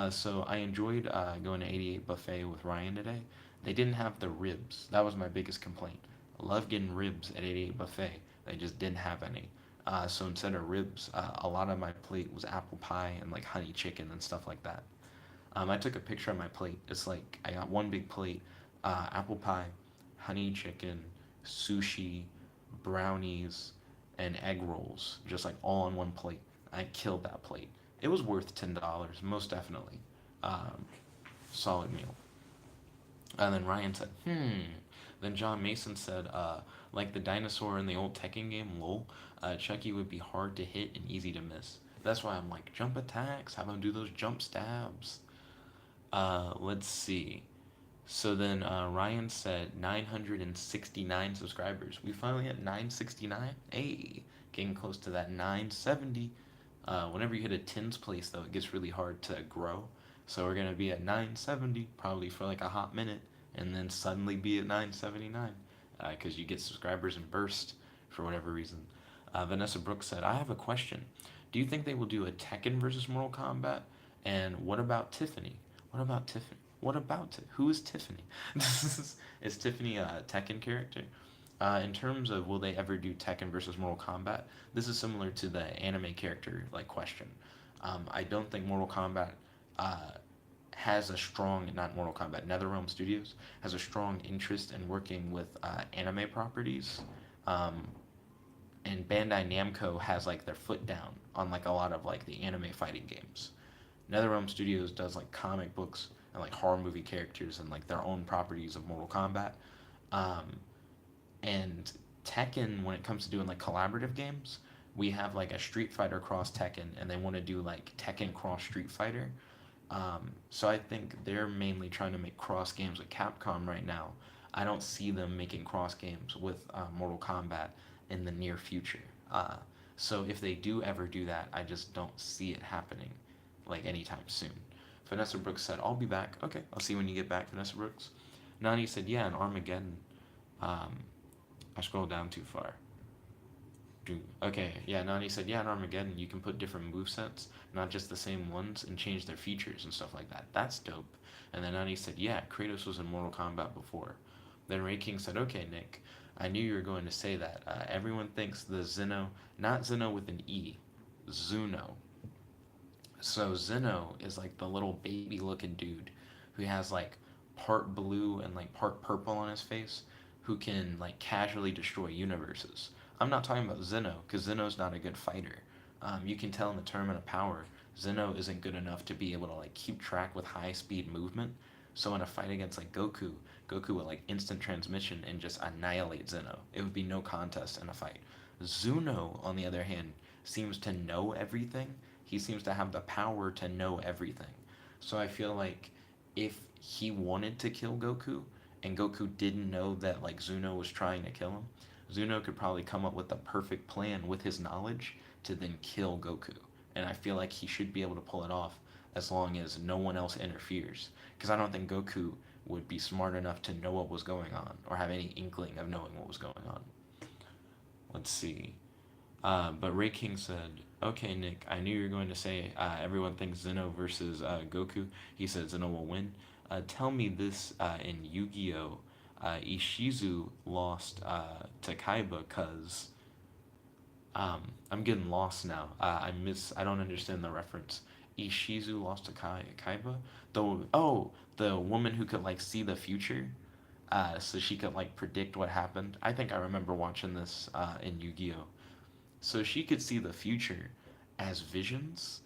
So I enjoyed going to 88 Buffet with Ryan today. They didn't have the ribs. That was my biggest complaint. I love getting ribs at 88 Buffet. They just didn't have any. So instead of ribs, a lot of my plate was apple pie and like honey chicken and stuff like that. I took a picture of my plate. It's like I got one big plate, apple pie, honey chicken, sushi, brownies, and egg rolls, just like all on one plate. I killed that plate. It was worth $10, most definitely. Um, Solid meal. And then Ryan said, Then John Mason said, like the dinosaur in the old Tekken game, lol, Chucky would be hard to hit and easy to miss. That's why I'm like, jump attacks, have him do those jump stabs. Let's see. So then Ryan said 969 subscribers. We finally hit 969. Hey, getting close to that 970. Whenever you hit a tens place, though, it gets really hard to grow. So we're gonna be at 970 probably for like a hot minute, and then suddenly be at 979 because you get subscribers in burst for whatever reason. Vanessa Brooks said, "I have a question. Do you think they will do a Tekken versus Mortal Kombat? And what about Tiffany? What about Tiffany? What about who is Tiffany? Is Tiffany a Tekken character? In terms of will they ever do Tekken versus Mortal Kombat, this is similar to the anime character like question. I don't think Mortal Kombat uh, has a strong, not Mortal Kombat, NetherRealm Studios has a strong interest in working with anime properties. Um, and Bandai Namco has like their foot down on like a lot of like the anime fighting games. NetherRealm Studios does like comic books and like horror movie characters and like their own properties of Mortal Kombat. Um, and Tekken, when it comes to doing like collaborative games, we have like a Street Fighter cross Tekken, and they want to do like Tekken cross Street Fighter. So I think they're mainly trying to make cross games with Capcom right now. I don't see them making cross games with Mortal Kombat in the near future. So if they do ever do that, I just don't see it happening like anytime soon. Vanessa Brooks said, I'll be back. Okay, I'll see you when you get back, Vanessa Brooks. Nani said, yeah, in Armageddon. I scrolled down too far. Okay, yeah, Nani said, yeah, in Armageddon, you can put different movesets, not just the same ones, and change their features and stuff like that. That's dope. And then Nani said, yeah, Kratos was in Mortal Kombat before. Then Ray King said, okay, Nick, I knew you were going to say that. Everyone thinks the Zeno, not Zeno with an E, Zuno. So Zeno is like the little baby looking dude who has like part blue and like part purple on his face who can like casually destroy universes. I'm not talking about Zeno because Zeno's not a good fighter. You can tell in the Tournament of Power, Zeno isn't good enough to be able to like keep track with high speed movement. So in a fight against like Goku, Goku would like instant transmission and just annihilate Zeno. It would be no contest in a fight. Zuno, on the other hand, seems to know everything. He seems to have the power to know everything. So I feel like if he wanted to kill Goku and Goku didn't know that like Zuno was trying to kill him, Zuno could probably come up with the perfect plan with his knowledge to then kill Goku. And I feel like he should be able to pull it off as long as no one else interferes. Because I don't think Goku would be smart enough to know what was going on or have any inkling of knowing what was going on. Let's see. But Ray King said, okay, Nick, I knew you were going to say everyone thinks Zeno versus Goku. He said Zeno will win. Tell me this in Yu Gi Oh! Ishizu lost to Kaiba because I'm getting lost now. I don't understand the reference. Ishizu lost to Kaiba? The woman who could like see the future? So she could like predict what happened. I think I remember watching this in Yu Gi Oh! So she could see the future as visions,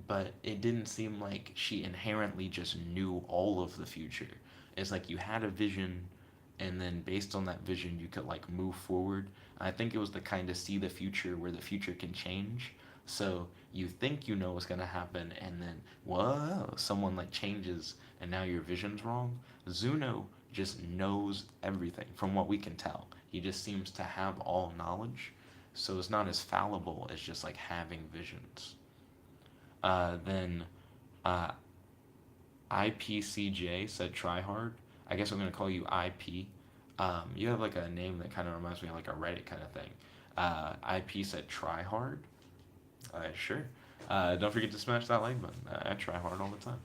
but it didn't seem like she inherently just knew all of the future. It's like you had a vision, and then based on that vision, you could like move forward. I think it was the kind of see the future where the future can change. So you think you know what's gonna happen, and then whoa, someone like changes, and now your vision's wrong. Zuno just knows everything from what we can tell. He just seems to have all knowledge, so it's not as fallible as just like having visions. Then uh, IPCJ said try hard. I guess I'm gonna call you IP. You have like a name that kind of reminds me of like a Reddit kind of thing. IP said try hard. Sure. Don't forget to smash that like button. I try hard all the time.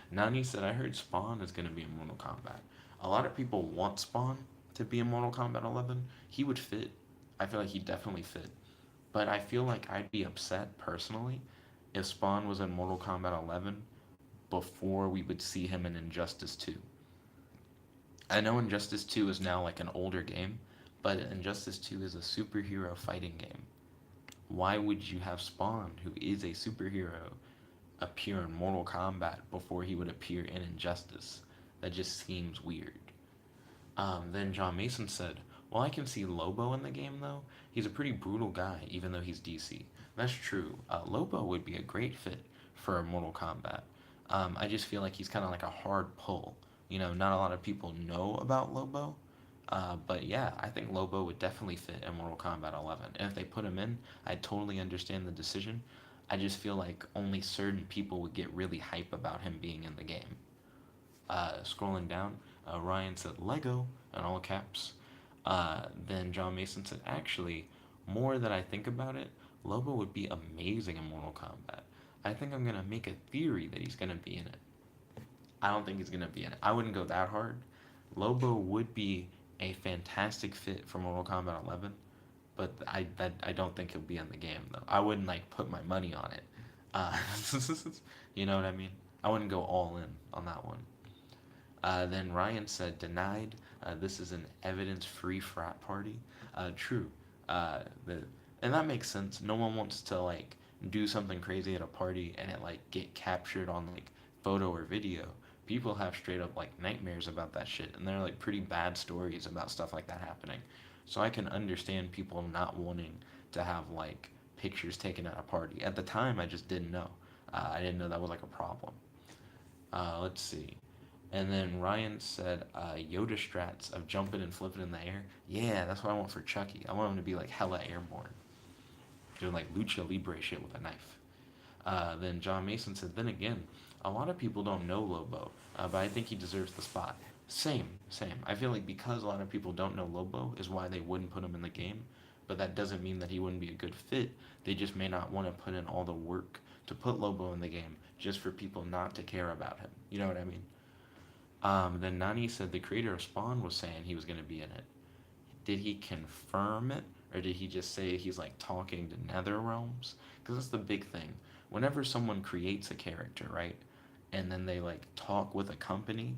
Nani said I heard Spawn is gonna be in Mortal Kombat. A lot of people want Spawn to be in Mortal Kombat 11. He would fit. I feel like he definitely fit. But I feel like I'd be upset personally if Spawn was in Mortal Kombat 11 before we would see him in Injustice 2. I know Injustice 2 is now like an older game, but Injustice 2 is a superhero fighting game. Why would you have Spawn, who is a superhero, appear in Mortal Kombat before he would appear in Injustice? That just seems weird. Then John Mason said, well, I can see Lobo in the game, though. He's a pretty brutal guy, even though he's DC. That's true. Lobo would be a great fit for Mortal Kombat. I just feel like he's kind of like a hard pull. You know, not a lot of people know about Lobo. But yeah, I think Lobo would definitely fit in Mortal Kombat 11. And if they put him in, I totally understand the decision. I just feel like only certain people would get really hype about him being in the game. Scrolling down, Ryan said Lego in all caps. Then John Mason said, actually, more that I think about it, Lobo would be amazing in Mortal Kombat. I think I'm gonna make a theory that he's gonna be in it. I don't think he's gonna be in it. I wouldn't go that hard. Lobo would be a fantastic fit for Mortal Kombat 11, but I don't think he'll be in the game though. I wouldn't like put my money on it. Uh, you know what I mean? I wouldn't go all in on that one. Then Ryan said, denied. This is an evidence-free frat party. True. The and that makes sense. No one wants to like do something crazy at a party and it like get captured on like photo or video. People have straight up like nightmares about that shit, and they're like pretty bad stories about stuff like that happening. So I can understand people not wanting to have like pictures taken at a party. At the time, I just didn't know. I didn't know that was like a problem. Let's see. And then Ryan said Yoda strats of jumping and flipping in the air. Yeah, that's what I want for Chucky. I want him to be like hella airborne. Doing like lucha libre shit with a knife. Then John Mason said, then again, a lot of people don't know Lobo, but I think he deserves the spot. Same. I feel like because a lot of people don't know Lobo is why they wouldn't put him in the game. but that doesn't mean that he wouldn't be a good fit. They just may not want to put in all the work to put Lobo in the game just for people not to care about him. You know what I mean? Then Nani said the creator of Spawn was saying he was going to be in it. Did he confirm it, or did he just say he's like talking to Nether Realms? Because that's the big thing. Whenever someone creates a character, right, and then they like talk with a company,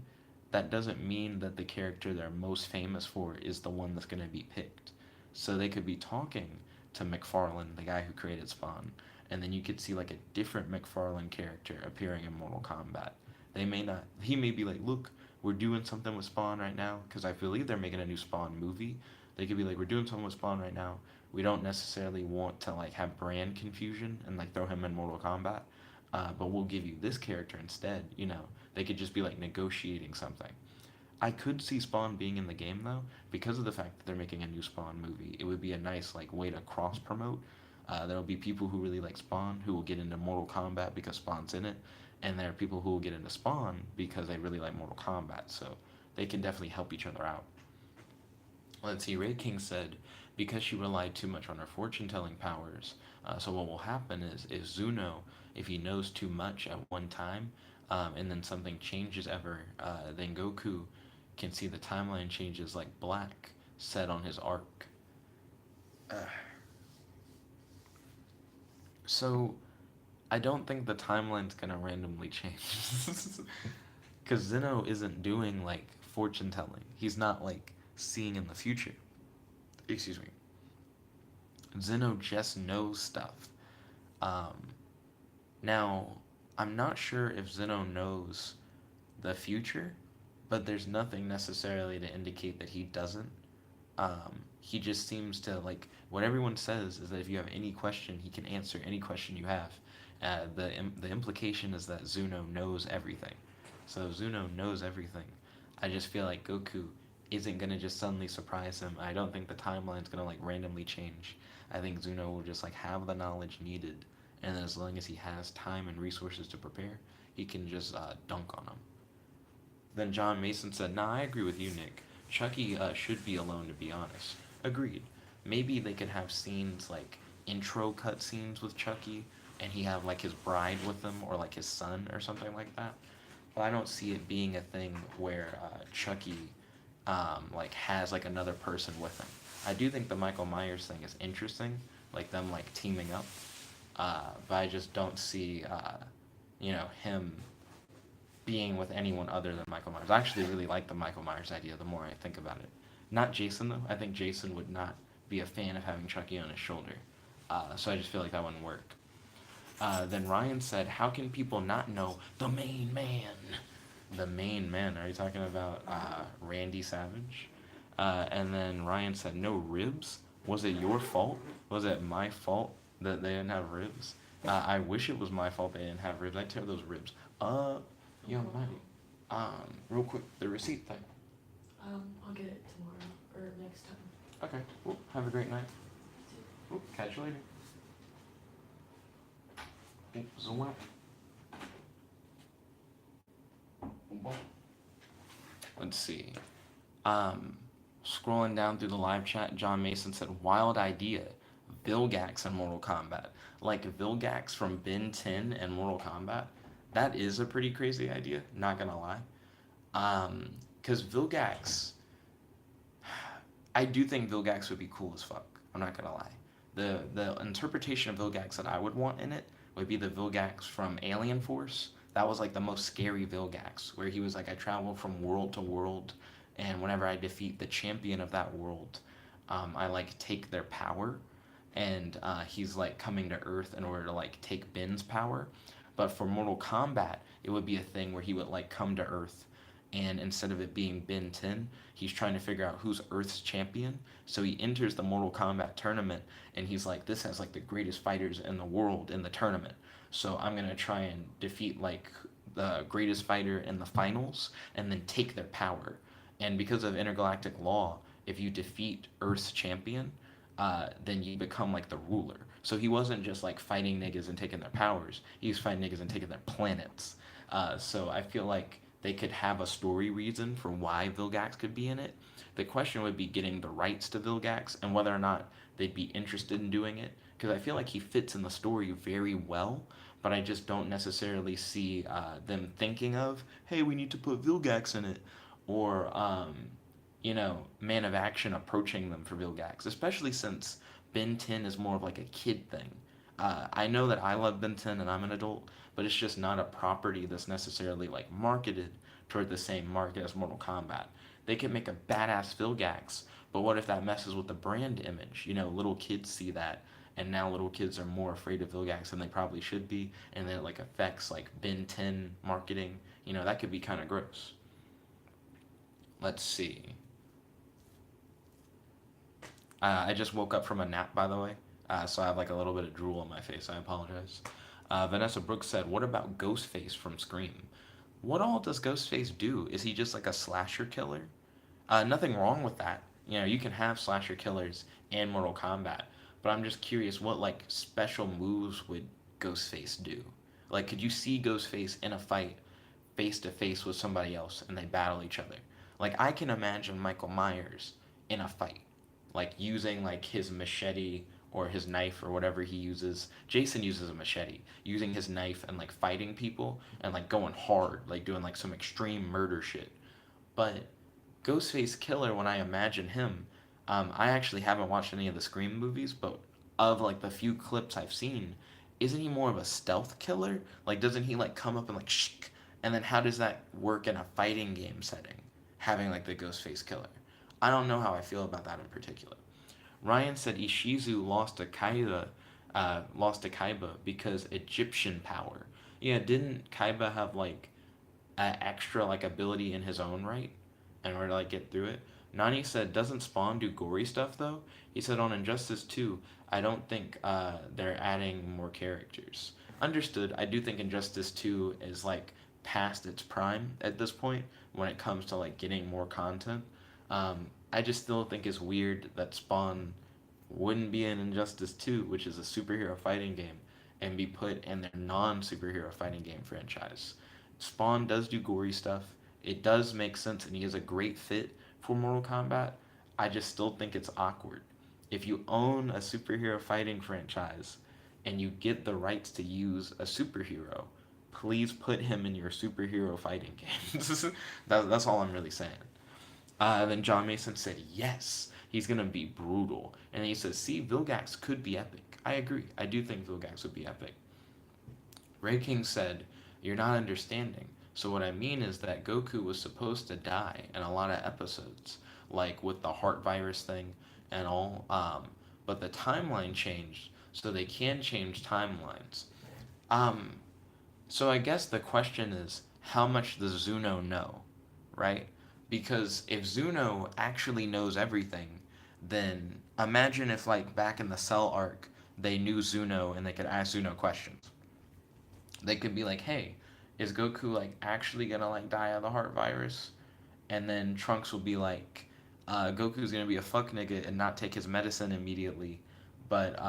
that doesn't mean that the character they're most famous for is the one that's going to be picked. So they could be talking to McFarlane, the guy who created Spawn, and then you could see like a different McFarlane character appearing in Mortal Kombat. They may not. He may be like, look, we're doing something with Spawn right now, because I believe they're making a new Spawn movie. They could be like, we're doing something with Spawn right now. We don't necessarily want to like have brand confusion and like throw him in Mortal Kombat, but we'll give you this character instead. You know, they could just be like negotiating something. I could see Spawn being in the game though, because of the fact that they're making a new Spawn movie. It would be a nice like way to cross promote. There'll be people who really like Spawn who will get into Mortal Kombat because Spawn's in it, and there are people who will get into Spawn because they really like Mortal Kombat. So they can definitely help each other out. Let's see. Ray King said because she relied too much on her fortune telling powers. So what will happen is Zuno, if he knows too much at one time, and then something changes ever, then Goku can see the timeline changes like black set on his arc. Uh, so I don't think the timeline's gonna randomly change. Because Zeno isn't doing like fortune telling. He's not like seeing in the future. Excuse me. Zeno just knows stuff. Um, Now, I'm not sure if Zeno knows the future, but there's nothing necessarily to indicate that he doesn't. He just seems to like what everyone says is that if you have any question, he can answer any question you have. The implication is that Zuno knows everything. So if Zuno knows everything, I just feel like Goku isn't gonna just suddenly surprise him. I don't think the timeline's gonna like randomly change. I think Zuno will just like have the knowledge needed, and then as long as he has time and resources to prepare, he can just dunk on him. Then John Mason said, "Nah, I agree with you, Nick. Chucky should be alone, to be honest." Agreed. Maybe they could have scenes like intro cut scenes with Chucky, and he have like his bride with him, or like his son, or something like that. But I don't see it being a thing where Chucky like has like another person with him. I do think the Michael Myers thing is interesting, like them like teaming up. But I just don't see him being with anyone other than Michael Myers. I actually really like the Michael Myers idea the more I think about it. Not Jason though. I think Jason would not be a fan of having Chucky on his shoulder. So I just feel like that wouldn't work. Then Ryan said, "How can people not know the main man?" The main man. Are you talking about Randy Savage? And then Ryan said, "No ribs? Was it your fault? Was it my fault that they didn't have ribs? I wish it was my fault they didn't have ribs. I tear those ribs up." Young Mighty. Real quick, the receipt thing. I'll get it tomorrow or next time. Okay. Well, have a great night. Well, catch you later. Zoom out. Let's see. Scrolling down through the live chat, John Mason said, "Wild idea. Vilgax in Mortal Kombat. Like Vilgax from Ben 10 and Mortal Kombat. That is a pretty crazy idea, not gonna lie. Because Vilgax, I do think Vilgax would be cool as fuck. I'm not gonna lie. The interpretation of Vilgax that I would want in it would be the Vilgax from Alien Force. That was like the most scary Vilgax, where he was like, I travel from world to world, and whenever I defeat the champion of that world, I like take their power, and he's like coming to Earth in order to like take Ben's power. But for Mortal Kombat, it would be a thing where he would like come to Earth, and instead of it being Ben 10, he's trying to figure out who's Earth's champion. So he enters the Mortal Kombat tournament, and he's like, this has like the greatest fighters in the world in the tournament. So I'm gonna try and defeat like the greatest fighter in the finals, and then take their power. And because of intergalactic law, if you defeat Earth's champion, then you become like the ruler. So he wasn't just like fighting niggas and taking their powers. He was fighting niggas and taking their planets. So I feel like they could have a story reason for why Vilgax could be in it. The question would be getting the rights to Vilgax and whether or not they'd be interested in doing it. Because I feel like he fits in the story very well, but I just don't necessarily see them thinking of, hey, we need to put Vilgax in it, or Man of Action approaching them for Vilgax, especially since Ben 10 is more of like a kid thing. I know that I love Ben 10 and I'm an adult, but it's just not a property that's necessarily like marketed toward the same market as Mortal Kombat. They could make a badass Vilgax, but what if that messes with the brand image? Little kids see that, and now little kids are more afraid of Vilgax than they probably should be, and then it like affects like Ben 10 marketing. That could be kind of gross. Let's see. I just woke up from a nap, by the way, so I have like a little bit of drool on my face. I apologize. Vanessa Brooks said, "What about Ghostface from Scream? What all does Ghostface do? Is he just like a slasher killer? Nothing wrong with that. You can have slasher killers in Mortal Kombat, but I'm just curious, what like special moves would Ghostface do? Like, could you see Ghostface in a fight face to face with somebody else and they battle each other? Like, I can imagine Michael Myers in a fight, like using like his machete or his knife or whatever he uses. Jason uses a machete, using his knife and like fighting people and like going hard, like doing like some extreme murder shit. But Ghostface Killer, when I imagine him, I actually haven't watched any of the Scream movies, but of like the few clips I've seen, isn't he more of a stealth killer? Like, doesn't he like come up and like shh? And then how does that work in a fighting game setting? Having like the Ghostface Killer. I don't know how I feel about that in particular. Ryan said Ishizu lost to Kaiba because Egyptian power. Yeah, didn't Kaiba have like extra like ability in his own right in order to like get through it? Nani said, doesn't Spawn do gory stuff though? He said on Injustice 2, I don't think they're adding more characters. Understood. I do think Injustice 2 is like past its prime at this point when it comes to like getting more content. I just still think it's weird that Spawn wouldn't be in Injustice 2, which is a superhero fighting game, and be put in their non superhero fighting game franchise. Spawn does do gory stuff. It does make sense, and he is a great fit for Mortal Kombat. I just still think it's awkward. If you own a superhero fighting franchise and you get the rights to use a superhero, please put him in your superhero fighting games. That's all I'm really saying. Then John Mason said, yes, he's going to be brutal. And then he says, see, Vilgax could be epic. I agree. I do think Vilgax would be epic. Ray King said, you're not understanding. So what I mean is that Goku was supposed to die in a lot of episodes, like with the heart virus thing and all. But the timeline changed, so they can change timelines. Um, so I guess the question is, how much does Zuno know, right? Because if Zuno actually knows everything, then imagine if like back in the Cell arc, they knew Zuno and they could ask Zuno questions. They could be like, hey, is Goku like actually gonna like die of the heart virus? And then Trunks will be like, Goku's gonna be a fuck nigga and not take his medicine immediately, but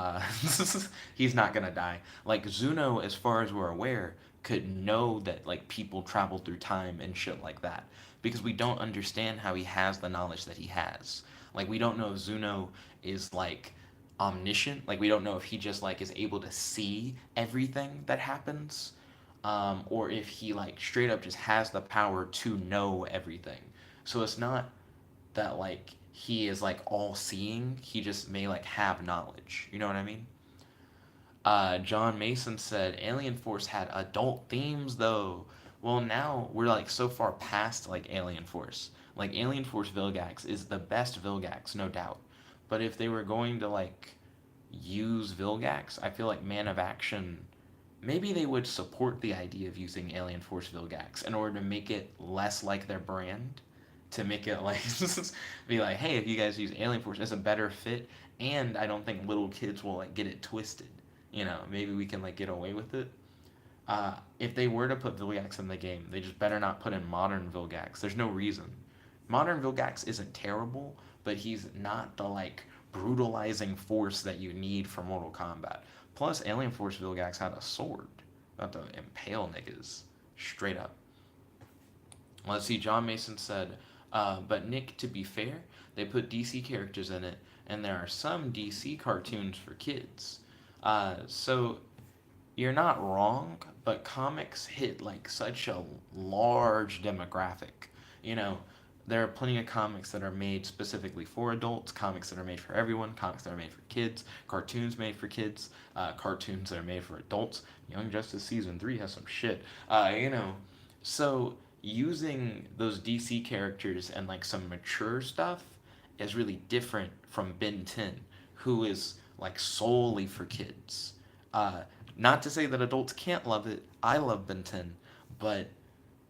he's not gonna die. Like Zuno, as far as we're aware, could know that like people travel through time and shit like that because we don't understand how he has the knowledge that he has. Like we don't know if Zuno is like omniscient. Like we don't know if he just like is able to see everything that happens, or if he like straight up just has the power to know everything. So it's not that like he is like all seeing. He just may like have knowledge. You know what I mean? John Mason said Alien Force had adult themes though. Well, now we're like so far past like Alien Force. Like Alien Force Vilgax is the best Vilgax, no doubt. But if they were going to like use Vilgax, I feel like Man of Action, maybe they would support the idea of using Alien Force Vilgax in order to make it less like their brand. To make it like be like, hey, if you guys use Alien Force, it's a better fit, and I don't think little kids will like get it twisted. Maybe we can like get away with it. If they were to put Vilgax in the game, they just better not put in modern Vilgax. There's no reason. Modern Vilgax isn't terrible, but he's not the like brutalizing force that you need for Mortal Kombat. Plus, Alien Force Vilgax had a sword, not to impale niggas, straight up. Let's see, John Mason said, but Nick, to be fair, they put DC characters in it, and there are some DC cartoons for kids. So you're not wrong, but comics hit like such a large demographic. You know, there are plenty of comics that are made specifically for adults, comics that are made for everyone, comics that are made for kids, cartoons made for kids, cartoons that are made for adults. Young Justice Season 3 has some shit. So using those DC characters and like some mature stuff is really different from Ben 10, who is like solely for kids. Uh, Not to say that adults can't love it. I love Ben 10, but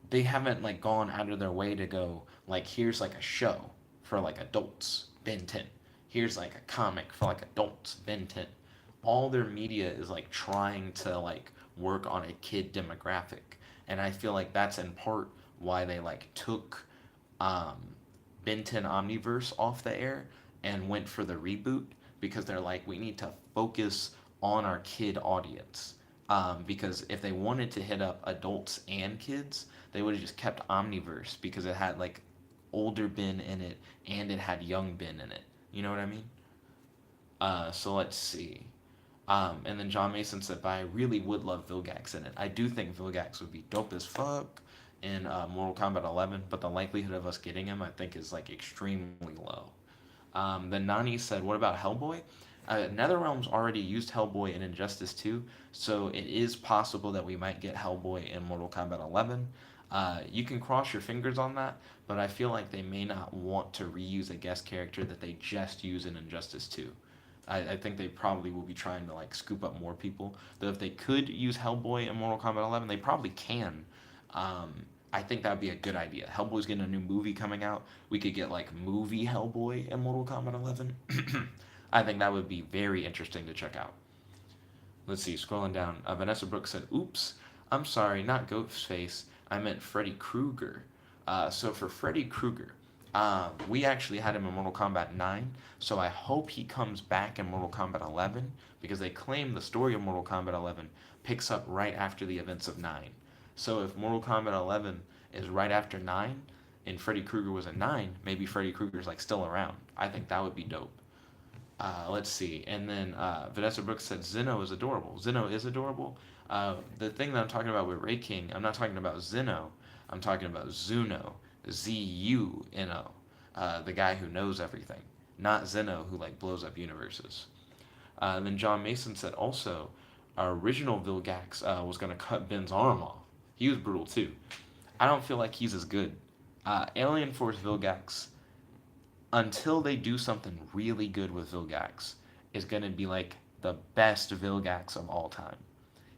they haven't like gone out of their way to go like here's like a show for like adults, Ben 10. Here's like a comic for like adults, Ben 10. All their media is like trying to like work on a kid demographic, and I feel like that's in part why they like took um, Ben 10 Omniverse off the air and went for the reboot, because they're like, we need to focus on our kid audience. Because if they wanted to hit up adults and kids, they would have just kept Omniverse because it had like older Ben in it and it had young Ben in it. You know what I mean? So let's see. And then John Mason said, but I really would love Vilgax in it. I do think Vilgax would be dope as fuck in Mortal Kombat 11, but the likelihood of us getting him, I think, is like extremely low. Then Nani said, what about Hellboy? NetherRealm's already used Hellboy in Injustice 2, so it is possible that we might get Hellboy in Mortal Kombat 11. You can cross your fingers on that, but I feel like they may not want to reuse a guest character that they just use in Injustice 2. I think they probably will be trying to like scoop up more people. Though if they could use Hellboy in Mortal Kombat 11, they probably can. I think that would be a good idea. Hellboy's getting a new movie coming out. We could get like movie Hellboy in Mortal Kombat 11. I think that would be very interesting to check out. Let's see, scrolling down. Vanessa Brooks said, oops, I'm sorry, not Ghostface. I meant Freddy Krueger. So for Freddy Krueger, we actually had him in Mortal Kombat 9, so I hope he comes back in Mortal Kombat 11, because they claim the story of Mortal Kombat 11 picks up right after the events of 9. So if Mortal Kombat 11 is right after 9, and Freddy Krueger was at 9, maybe Freddy Krueger's like still around. I think that would be dope. Let's see. And then Vanessa Brooks said Zeno is adorable. Zeno is adorable. The thing that I'm talking about with Ray King, I'm not talking about Zeno. I'm talking about Zuno. Zuno. The guy who knows everything. Not Zeno, who like blows up universes. Then John Mason said also, our original Vilgax was going to cut Ben's arm off. He was brutal too. I don't feel like he's as good. Alien Force Vilgax, until they do something really good with Vilgax, is going to be like the best Vilgax of all time.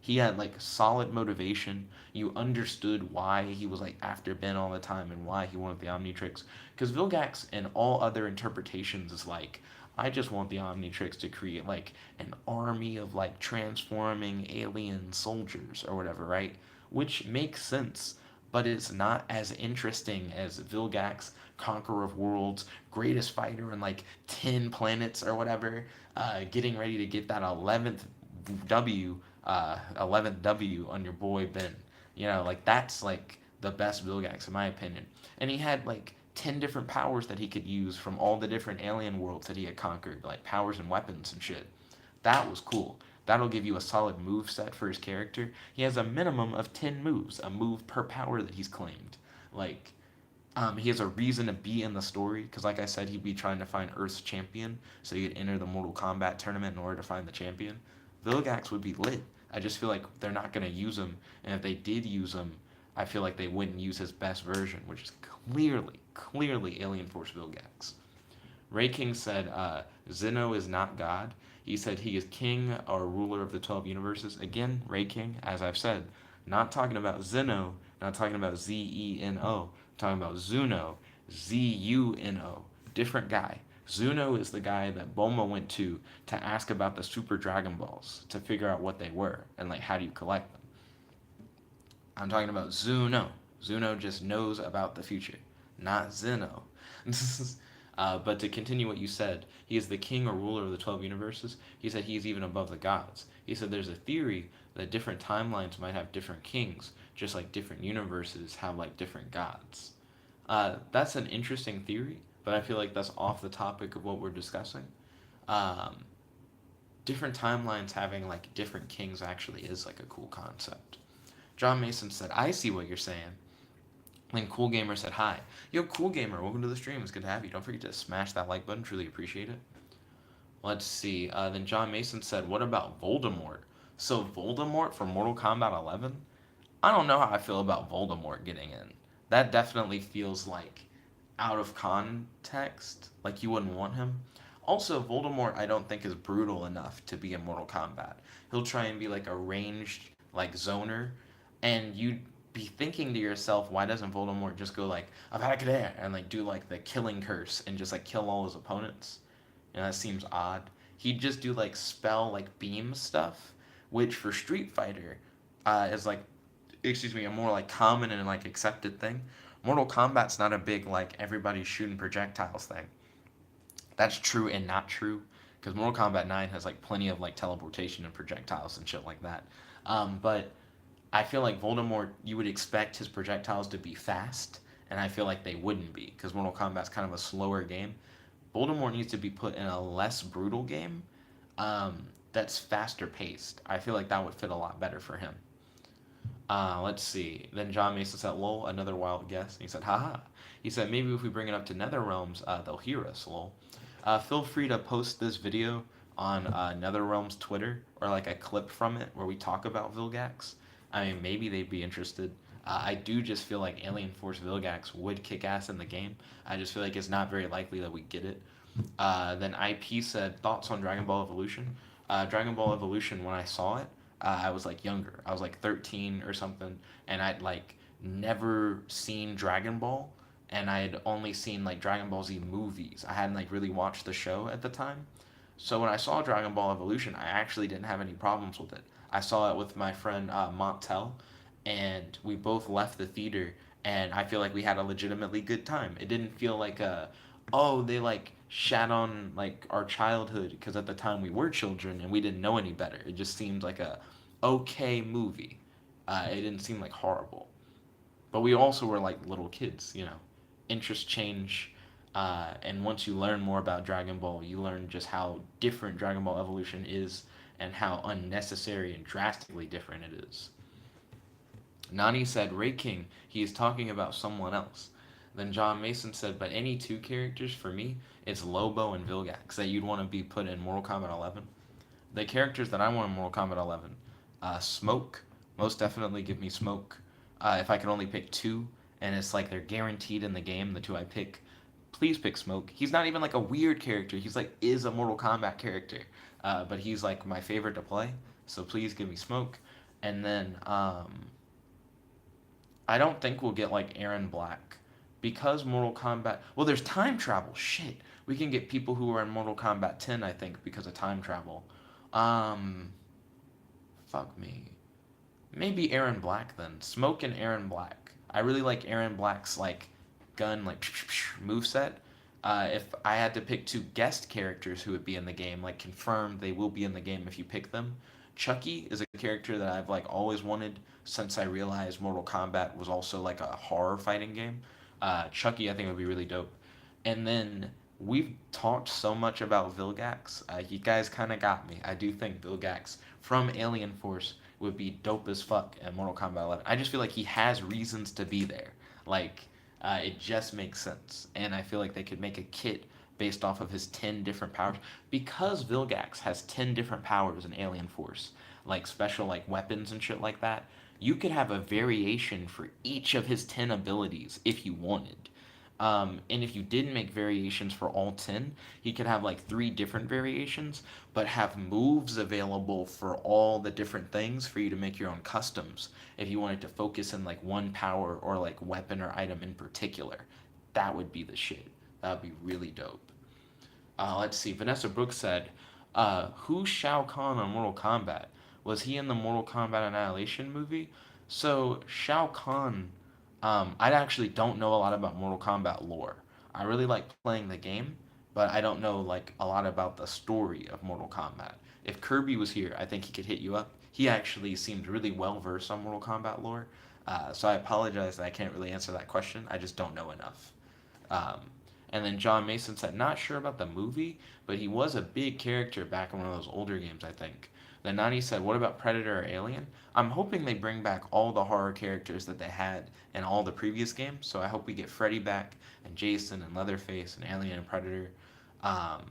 He had like solid motivation. You understood why he was like after Ben all the time and why he wanted the Omnitrix. Because Vilgax and all other interpretations is like, I just want the Omnitrix to create like an army of like transforming alien soldiers or whatever, right? Which makes sense, but it's not as interesting as Vilgax, Conqueror of Worlds, greatest fighter in like 10 planets or whatever, getting ready to get that 11th W, 11th W on your boy Ben. You know, like that's like the best Vilgax in my opinion. And he had like 10 different powers that he could use from all the different alien worlds that he had conquered, like powers and weapons and shit. That was cool. That'll give you a solid move set for his character. He has a minimum of 10 moves, a move per power that he's claimed. Like, he has a reason to be in the story, because like I said, he'd be trying to find Earth's champion, so he could enter the Mortal Kombat tournament in order to find the champion. Vilgax would be lit. I just feel like they're not going to use him, and if they did use him, I feel like they wouldn't use his best version, which is clearly Alien Force Vilgax. Ray King said, Zeno is not God. He said he is king or ruler of the 12 universes. Again, Ray King, as I've said, not talking about Zeno, not talking about Zeno, talking about Zuno, Zuno. Different guy. Zuno is the guy that Bulma went to ask about the Super Dragon Balls, to figure out what they were, and like how do you collect them. I'm talking about Zuno. Zuno just knows about the future, not Zeno. But to continue what you said, he is the king or ruler of the 12 universes. He said he is even above the gods. He said there's a theory that different timelines might have different kings, just like different universes have like different gods. That's an interesting theory, but I feel like that's off the topic of what we're discussing. Um, Different timelines having like different kings actually is like a cool concept. John Mason said, "I see what you're saying." Then Cool Gamer said, "Hi, yo, Cool Gamer, welcome to the stream. It's good to have you. Don't forget to smash that like button. Truly appreciate it." Let's see. Then John Mason said, "What about Voldemort?" So Voldemort from Mortal Kombat 11? I don't know how I feel about Voldemort getting in. That definitely feels like out of context. Like you wouldn't want him. Also, Voldemort I don't think is brutal enough to be in Mortal Kombat. He'll try and be like a ranged like zoner, and you'd be thinking to yourself, why doesn't Voldemort just go like Avada and like do like the killing curse and just like kill all his opponents? You know, that seems odd. He'd just do like spell like beam stuff, which for Street Fighter is like, excuse me, a more like common and like accepted thing. Mortal Kombat's not a big like everybody shooting projectiles thing. That's true and not true because Mortal Kombat 9 has like plenty of like teleportation and projectiles and shit like that. But I feel like Voldemort, you would expect his projectiles to be fast, and I feel like they wouldn't be because Mortal Kombat's kind of a slower game. Voldemort needs to be put in a less brutal game that's faster paced. I feel like that would fit a lot better for him. Let's see. Then John Mason said, "Lol, another wild guess." And he said, "Haha." He said, "Maybe if we bring it up to Nether Realms, they'll hear us, lol." Feel free to post this video on Nether Realms Twitter or like a clip from it where we talk about Vilgax. I mean, maybe they'd be interested. I do just feel like Alien Force Vilgax would kick ass in the game. I just feel like it's not very likely that we get it. Then IP said, "Thoughts on Dragon Ball Evolution?" Dragon Ball Evolution, when I saw it, I was like younger. I was like 13 or something, and I'd like never seen Dragon Ball, and I had only seen like Dragon Ball Z movies. I hadn't like really watched the show at the time. So when I saw Dragon Ball Evolution, I actually didn't have any problems with it. I saw it with my friend Montel, and we both left the theater, and I feel like we had a legitimately good time. It didn't feel like a, oh, they like shat on like our childhood because at the time we were children and we didn't know any better. It just seemed like a okay movie. It didn't seem like horrible, but we also were like little kids, you know. Interests change, and once you learn more about Dragon Ball, you learn just how different Dragon Ball Evolution is and how unnecessary and drastically different it is. Nani said, "Ray King, he is talking about someone else." Then John Mason said, "But any two characters for me, it's Lobo and Vilgax that you'd want to be put in Mortal Kombat 11. The characters that I want in Mortal Kombat 11, Smoke, most definitely give me Smoke. If I could only pick two, and it's like they're guaranteed in the game, the two I pick, please pick Smoke. He's not even like a weird character. He's like is a Mortal Kombat character, but he's like my favorite to play. So please give me Smoke. And then I don't think we'll get like Aaron Black because Mortal Kombat. Well, there's time travel. Shit, we can get people who are in Mortal Kombat 10. I think because of time travel. Um, Fuck me. Maybe Aaron Black then. Smoke and Aaron Black. I really like Aaron Black's like gun like move set. If I had to pick two guest characters who would be in the game, like confirmed they will be in the game if you pick them. Chucky is a character that I've like always wanted since I realized Mortal Kombat was also like a horror fighting game. Chucky I think would be really dope. And then we've talked so much about Vilgax. You guys kind of got me. I do think Vilgax from Alien Force would be dope as fuck in Mortal Kombat 11. I just feel like he has reasons to be there. Like, it just makes sense. And I feel like they could make a kit based off of his 10 different powers. Because Vilgax has 10 different powers in Alien Force, like special like weapons and shit like that, you could have a variation for each of his 10 abilities if you wanted. And if you didn't make variations for all 10, he could have like three different variations, but have moves available for all the different things for you to make your own customs. If you wanted to focus in like one power or like weapon or item in particular, that would be the shit. That would be really dope. Let's see. Vanessa Brooks said, "Who's Shao Kahn on Mortal Kombat? Was he in the Mortal Kombat Annihilation movie?" So Shao Kahn, I actually don't know a lot about Mortal Kombat lore. I really like playing the game, but I don't know like a lot about the story of Mortal Kombat. If Kirby was here, I think he could hit you up. He actually seemed really well versed on Mortal Kombat lore. So I apologize that I can't really answer that question. I just don't know enough. Um, and then John Mason said, not sure about the movie, but he was a big character back in one of those older games, I think. Then Nani said, what about Predator or Alien? I'm hoping they bring back all the horror characters that they had in all the previous games. So I hope we get Freddy back, and Jason, and Leatherface, and Alien, and Predator. Um,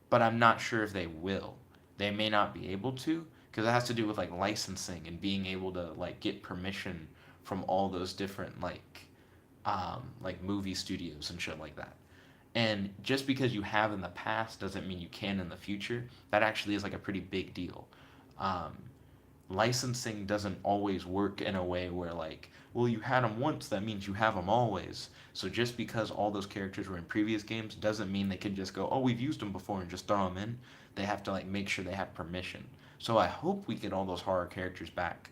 but I'm not sure if they will. They may not be able to, because it has to do with like licensing and being able to like get permission from all those different like movie studios and shit like that. And just because you have in the past doesn't mean you can in the future. That actually is like a pretty big deal. Um, Licensing doesn't always work in a way where like, well, you had them once, that means you have them always. So just because all those characters were in previous games doesn't mean they can just go, oh, we've used them before and just throw them in. They have to like make sure they have permission. So I hope we get all those horror characters back.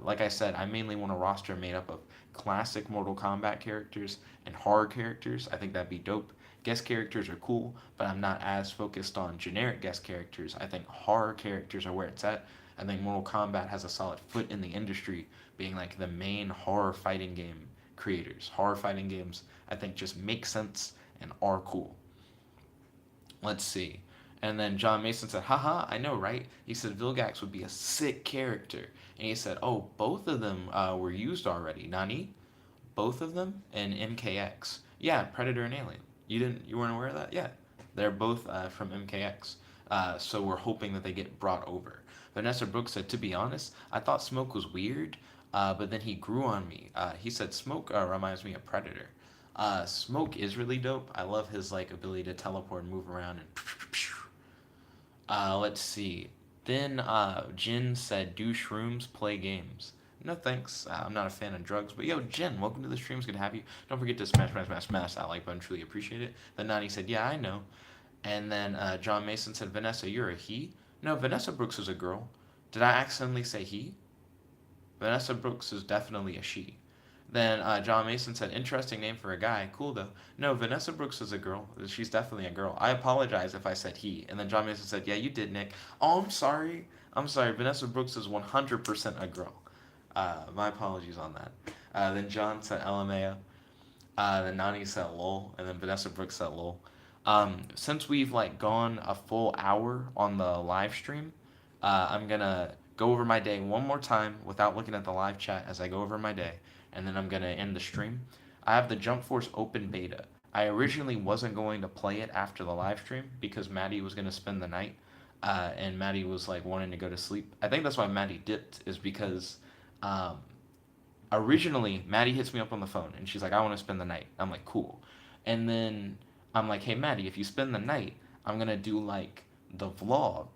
Like I said, I mainly want a roster made up of classic Mortal Kombat characters and horror characters. I think that'd be dope. Guest characters are cool, but I'm not as focused on generic guest characters. I think horror characters are where it's at. I think Mortal Kombat has a solid foot in the industry, being like the main horror fighting game creators. Horror fighting games, I think, just make sense and are cool. Let's see. And then John Mason said, haha, I know, right? He said Vilgax would be a sick character. And he said, oh, both of them were used already. Nani? Both of them? And MKX. Yeah, Predator and Alien. You weren't aware of that? Yeah. They're both from MKX. So we're hoping that they get brought over. Vanessa Brooks said, to be honest, I thought Smoke was weird, but then he grew on me. He said Smoke reminds me of Predator. Smoke is really dope. I love his like ability to teleport and move around and let's see. Then Jin said, do shrooms, play games. No thanks. I'm not a fan of drugs. But yo, Jen, welcome to the stream. It's good to have you. Don't forget to smash that like button. Truly appreciate it. Then Nani said, yeah, I know. And then John Mason said, Vanessa, you're a he? No, Vanessa Brooks is a girl. Did I accidentally say he? Vanessa Brooks is definitely a she. Then John Mason said, interesting name for a guy. Cool, though. No, Vanessa Brooks is a girl. She's definitely a girl. I apologize if I said he. And then John Mason said, yeah, you did, Nick. Oh, I'm sorry. I'm sorry. Vanessa Brooks is 100% a girl. My apologies on that. Then John said LMAO. Then Nani said lol. And then Vanessa Brooks said lol. Since we've like gone a full hour on the live stream, I'm going to go over my day one more time without looking at the live chat as I go over my day. And then I'm going to end the stream. I have the Jump Force open beta. I originally wasn't going to play it after the live stream because Madde was going to spend the night. And Madde was like wanting to go to sleep. I think that's why Madde dipped, is because originally Madde hits me up on the phone and she's like, I want to spend the night. I'm like, cool. And then I'm like, hey Madde, if you spend the night, I'm going to do like the vlog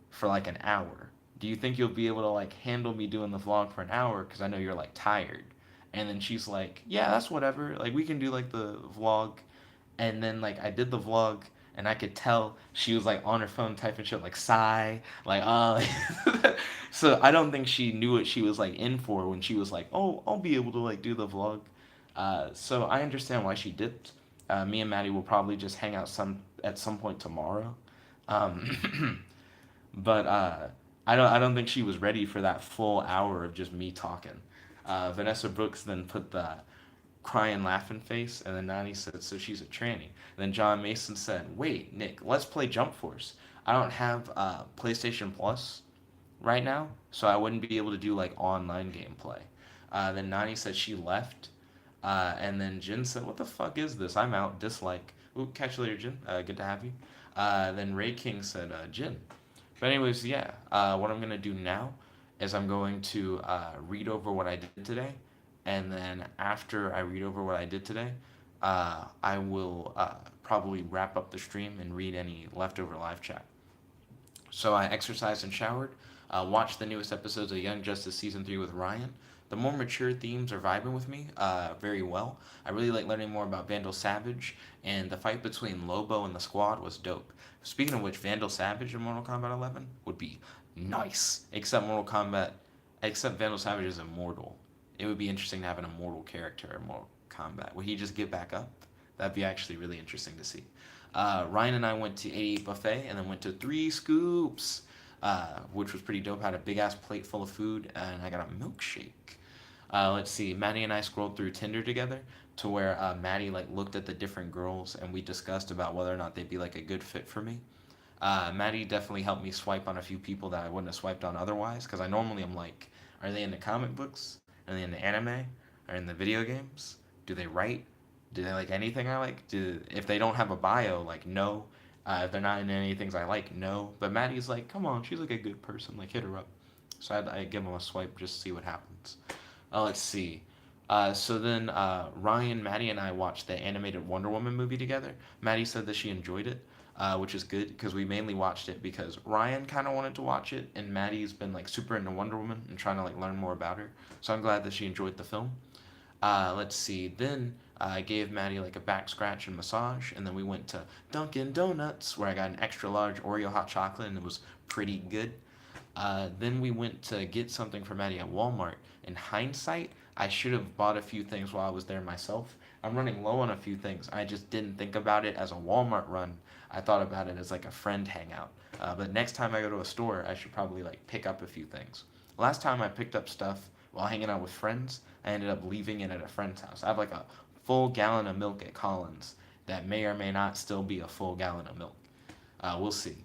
for like an hour. Do you think you'll be able to like handle me doing the vlog for an hour? Because I know you're like tired. And then she's like, yeah, that's whatever. Like, we can do, like, the vlog. And then, like, I did the vlog, and I could tell she was, like, on her phone typing shit, like, sigh. Like, So I don't think she knew what she was, like, in for when she was like, oh, I'll be able to, like, do the vlog. So I understand why she dipped. Me and Madde will probably just hang out at some point tomorrow. But I don't think she was ready for that full hour of just me talking. Vanessa Brooks then put the crying laughing face, and then Nani said, so she's a tranny. And then John Mason said, wait, Nick, let's play Jump Force. I don't have PlayStation Plus right now, so I wouldn't be able to do like online gameplay. Then Nani said she left, and then Jin said, what the fuck is this? I'm out, dislike. Ooh, catch you later, Jin. Good to have you. Then Ray King said, Jin. But anyways, yeah, what I'm going to do now is I'm going to read over what I did today, and then after I read over what I did today, I will probably wrap up the stream and read any leftover live chat. So I exercised and showered, watched the newest episodes of Young Justice Season 3 with Ryan. The more mature themes are vibing with me very well. I really like learning more about Vandal Savage, and the fight between Lobo and the squad was dope. Speaking of which, Vandal Savage in Mortal Kombat 11 would be nice. Except Vandal Savage is immortal. It would be interesting to have an immortal character in Mortal Kombat. Would he just get back up? That'd be actually really interesting to see. Ryan and I went to 88 Buffet and then went to 3 Scoops, which was pretty dope. I had a big ass plate full of food and I got a milkshake. Let's see. Madde and I scrolled through Tinder together to where Madde like looked at the different girls and we discussed about whether or not they'd be like a good fit for me. Madde definitely helped me swipe on a few people that I wouldn't have swiped on otherwise because I normally am like, are they into comic books? Are they into anime? Are in the video games? Do they write? Do they like anything I like? If they don't have a bio, like no. If they're not into any things I like, no. But Maddie's like, come on, she's like a good person, like hit her up. So I give him a swipe just to see what happens. Let's see. So then Ryan, Maddie, and I watched the animated Wonder Woman movie together. Maddie said that she enjoyed it, which is good because we mainly watched it because Ryan kind of wanted to watch it, and Maddie's been like super into Wonder Woman and trying to like learn more about her. So I'm glad that she enjoyed the film. Let's see. Then I gave Maddie like a back scratch and massage, and then we went to Dunkin Donuts where I got an extra large Oreo hot chocolate, and it was pretty good. Then we went to get something for Maddie at Walmart. In hindsight, I should have bought a few things while I was there myself. I'm running low on a few things. I just didn't think about it as a Walmart run. I thought about it as like a friend hangout. But next time I go to a store, I should probably like pick up a few things. Last time I picked up stuff while hanging out with friends, I ended up leaving it at a friend's house. I have like a full gallon of milk at Collins that may or may not still be a full gallon of milk. We'll see.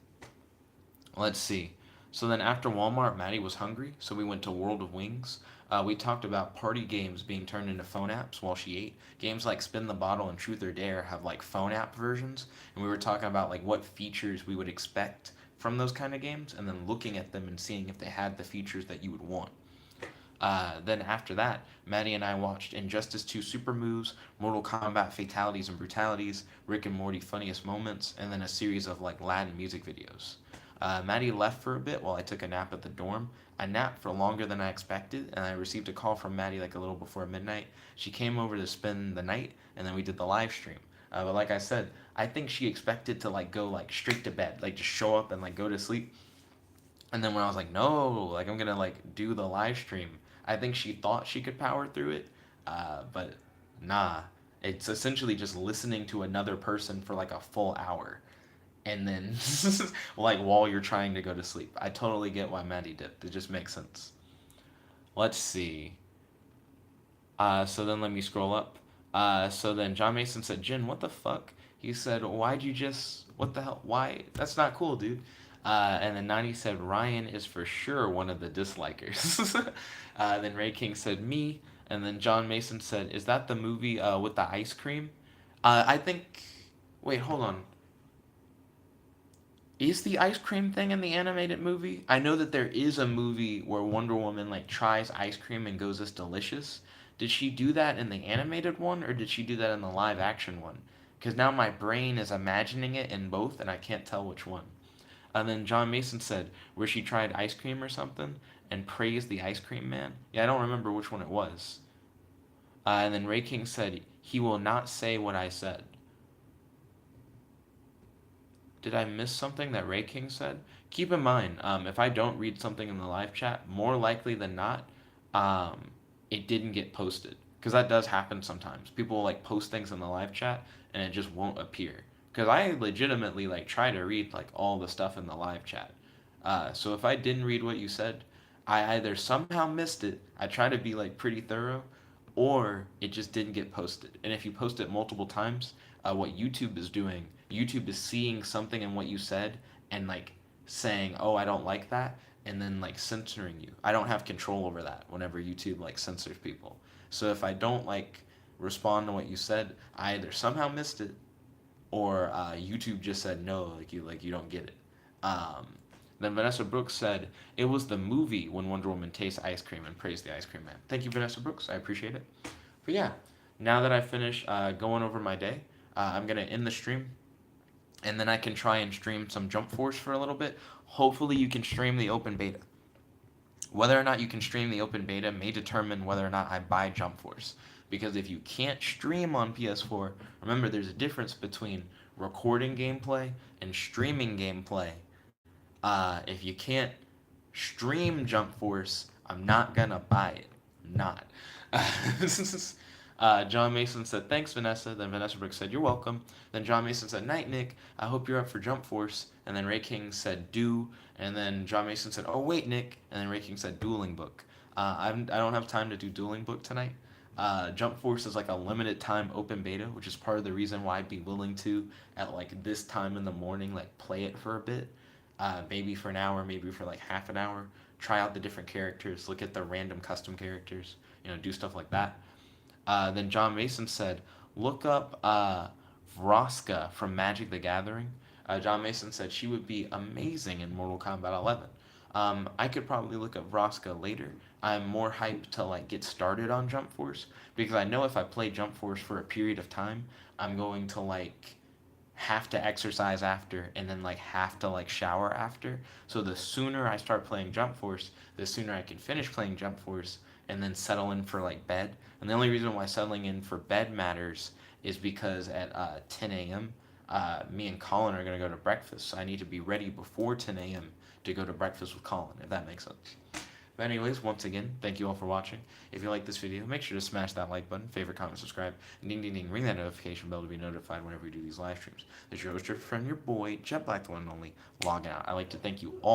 Let's see. So then after Walmart, Maddie was hungry, so we went to World of Wings. We talked about party games being turned into phone apps while she ate. Games like Spin the Bottle and Truth or Dare have like phone app versions, and we were talking about like what features we would expect from those kind of games, and then looking at them and seeing if they had the features that you would want. Then after that, Maddie and I watched Injustice 2 Super Moves, Mortal Kombat Fatalities and Brutalities, Rick and Morty Funniest Moments, and then a series of like Latin music videos. Maddie left for a bit while I took a nap at the dorm. I napped for longer than I expected, and I received a call from Maddie like a little before midnight. She came over to spend the night, and then we did the live stream. But like I said, I think she expected to like go like straight to bed, like just show up and like go to sleep. And then when I was like, no, like I'm gonna like do the live stream, I think she thought she could power through it, but nah. It's essentially just listening to another person for like a full hour and then like while you're trying to go to sleep. I totally get why Maddie dipped. It just makes sense. Let's see. So then let me scroll up. So then John Mason said, Jen, what the fuck? He said, why'd you just, what the hell? Why? That's not cool, dude. And then 90 said, Ryan is for sure one of the dislikers. Then Ray King said, me. And then John Mason said, is that the movie with the ice cream? I think, wait, hold on. Is the ice cream thing in the animated movie? I know that there is a movie where Wonder Woman like tries ice cream and goes, "It's delicious." Did she do that in the animated one or did she do that in the live action one? Because now my brain is imagining it in both and I can't tell which one. And then John Mason said where she tried ice cream or something and praised the ice cream man. Yeah, I don't remember which one it was. And then Ray King said he will not say what I said. Did I miss something that Ray King said? Keep in mind, if I don't read something in the live chat, more likely than not, um, it didn't get posted. Because that does happen sometimes. People will, like post things in the live chat and it just won't appear. Because I legitimately like try to read like all the stuff in the live chat. So if I didn't read what you said, I either somehow missed it. I try to be like pretty thorough, or it just didn't get posted. And if you post it multiple times, what YouTube is doing, YouTube is seeing something in what you said and like saying, "Oh, I don't like that," and then like censoring you. I don't have control over that whenever YouTube like censors people. So if I don't like respond to what you said, I either somehow missed it or YouTube just said no, like you don't get it. Um, then Vanessa Brooks said it was the movie when Wonder Woman tastes ice cream and praised the ice cream man. Thank you, Vanessa Brooks. I appreciate it. But yeah, now that I finished going over my day, I'm gonna end the stream, and then I can try and stream some Jump Force for a little bit. Hopefully, you can stream the open beta. Whether or not you can stream the open beta may determine whether or not I buy Jump Force. Because if you can't stream on PS4, remember there's a difference between recording gameplay and streaming gameplay. If you can't stream Jump Force, I'm not gonna buy it. I'm not. John Mason said, thanks, Vanessa. Then Vanessa Brooks said, you're welcome. Then John Mason said, night, Nick. I hope you're up for Jump Force. And then Ray King said, do. And then John Mason said, oh, wait, Nick. And then Ray King said, dueling book. I don't have time to do Dueling Book tonight. Jump Force is like a limited time open beta, which is part of the reason why I'd be willing to, at like this time in the morning, like play it for a bit. Maybe for an hour, maybe for like half an hour. Try out the different characters, look at the random custom characters, do stuff like that. Then John Mason said, look up Vroska from Magic the Gathering. John Mason said she would be amazing in Mortal Kombat 11. I could probably look up Vroska later. I'm more hyped to like get started on Jump Force because I know if I play Jump Force for a period of time, I'm going to like have to exercise after and then like have to like shower after. So the sooner I start playing Jump Force, the sooner I can finish playing Jump Force and then settle in for like bed. And the only reason why settling in for bed matters is because at 10 a.m. Me and Colin are gonna go to breakfast. So I need to be ready before 10 a.m. to go to breakfast with Colin, if that makes sense. But anyways, once again, thank you all for watching. If you like this video, make sure to smash that like button, favorite, comment, subscribe, and ding ding ding, ring that notification bell to be notified whenever we do these live streams. This is your host, your friend, your boy, Jet Black, the one and only, logging out. I'd like to thank you all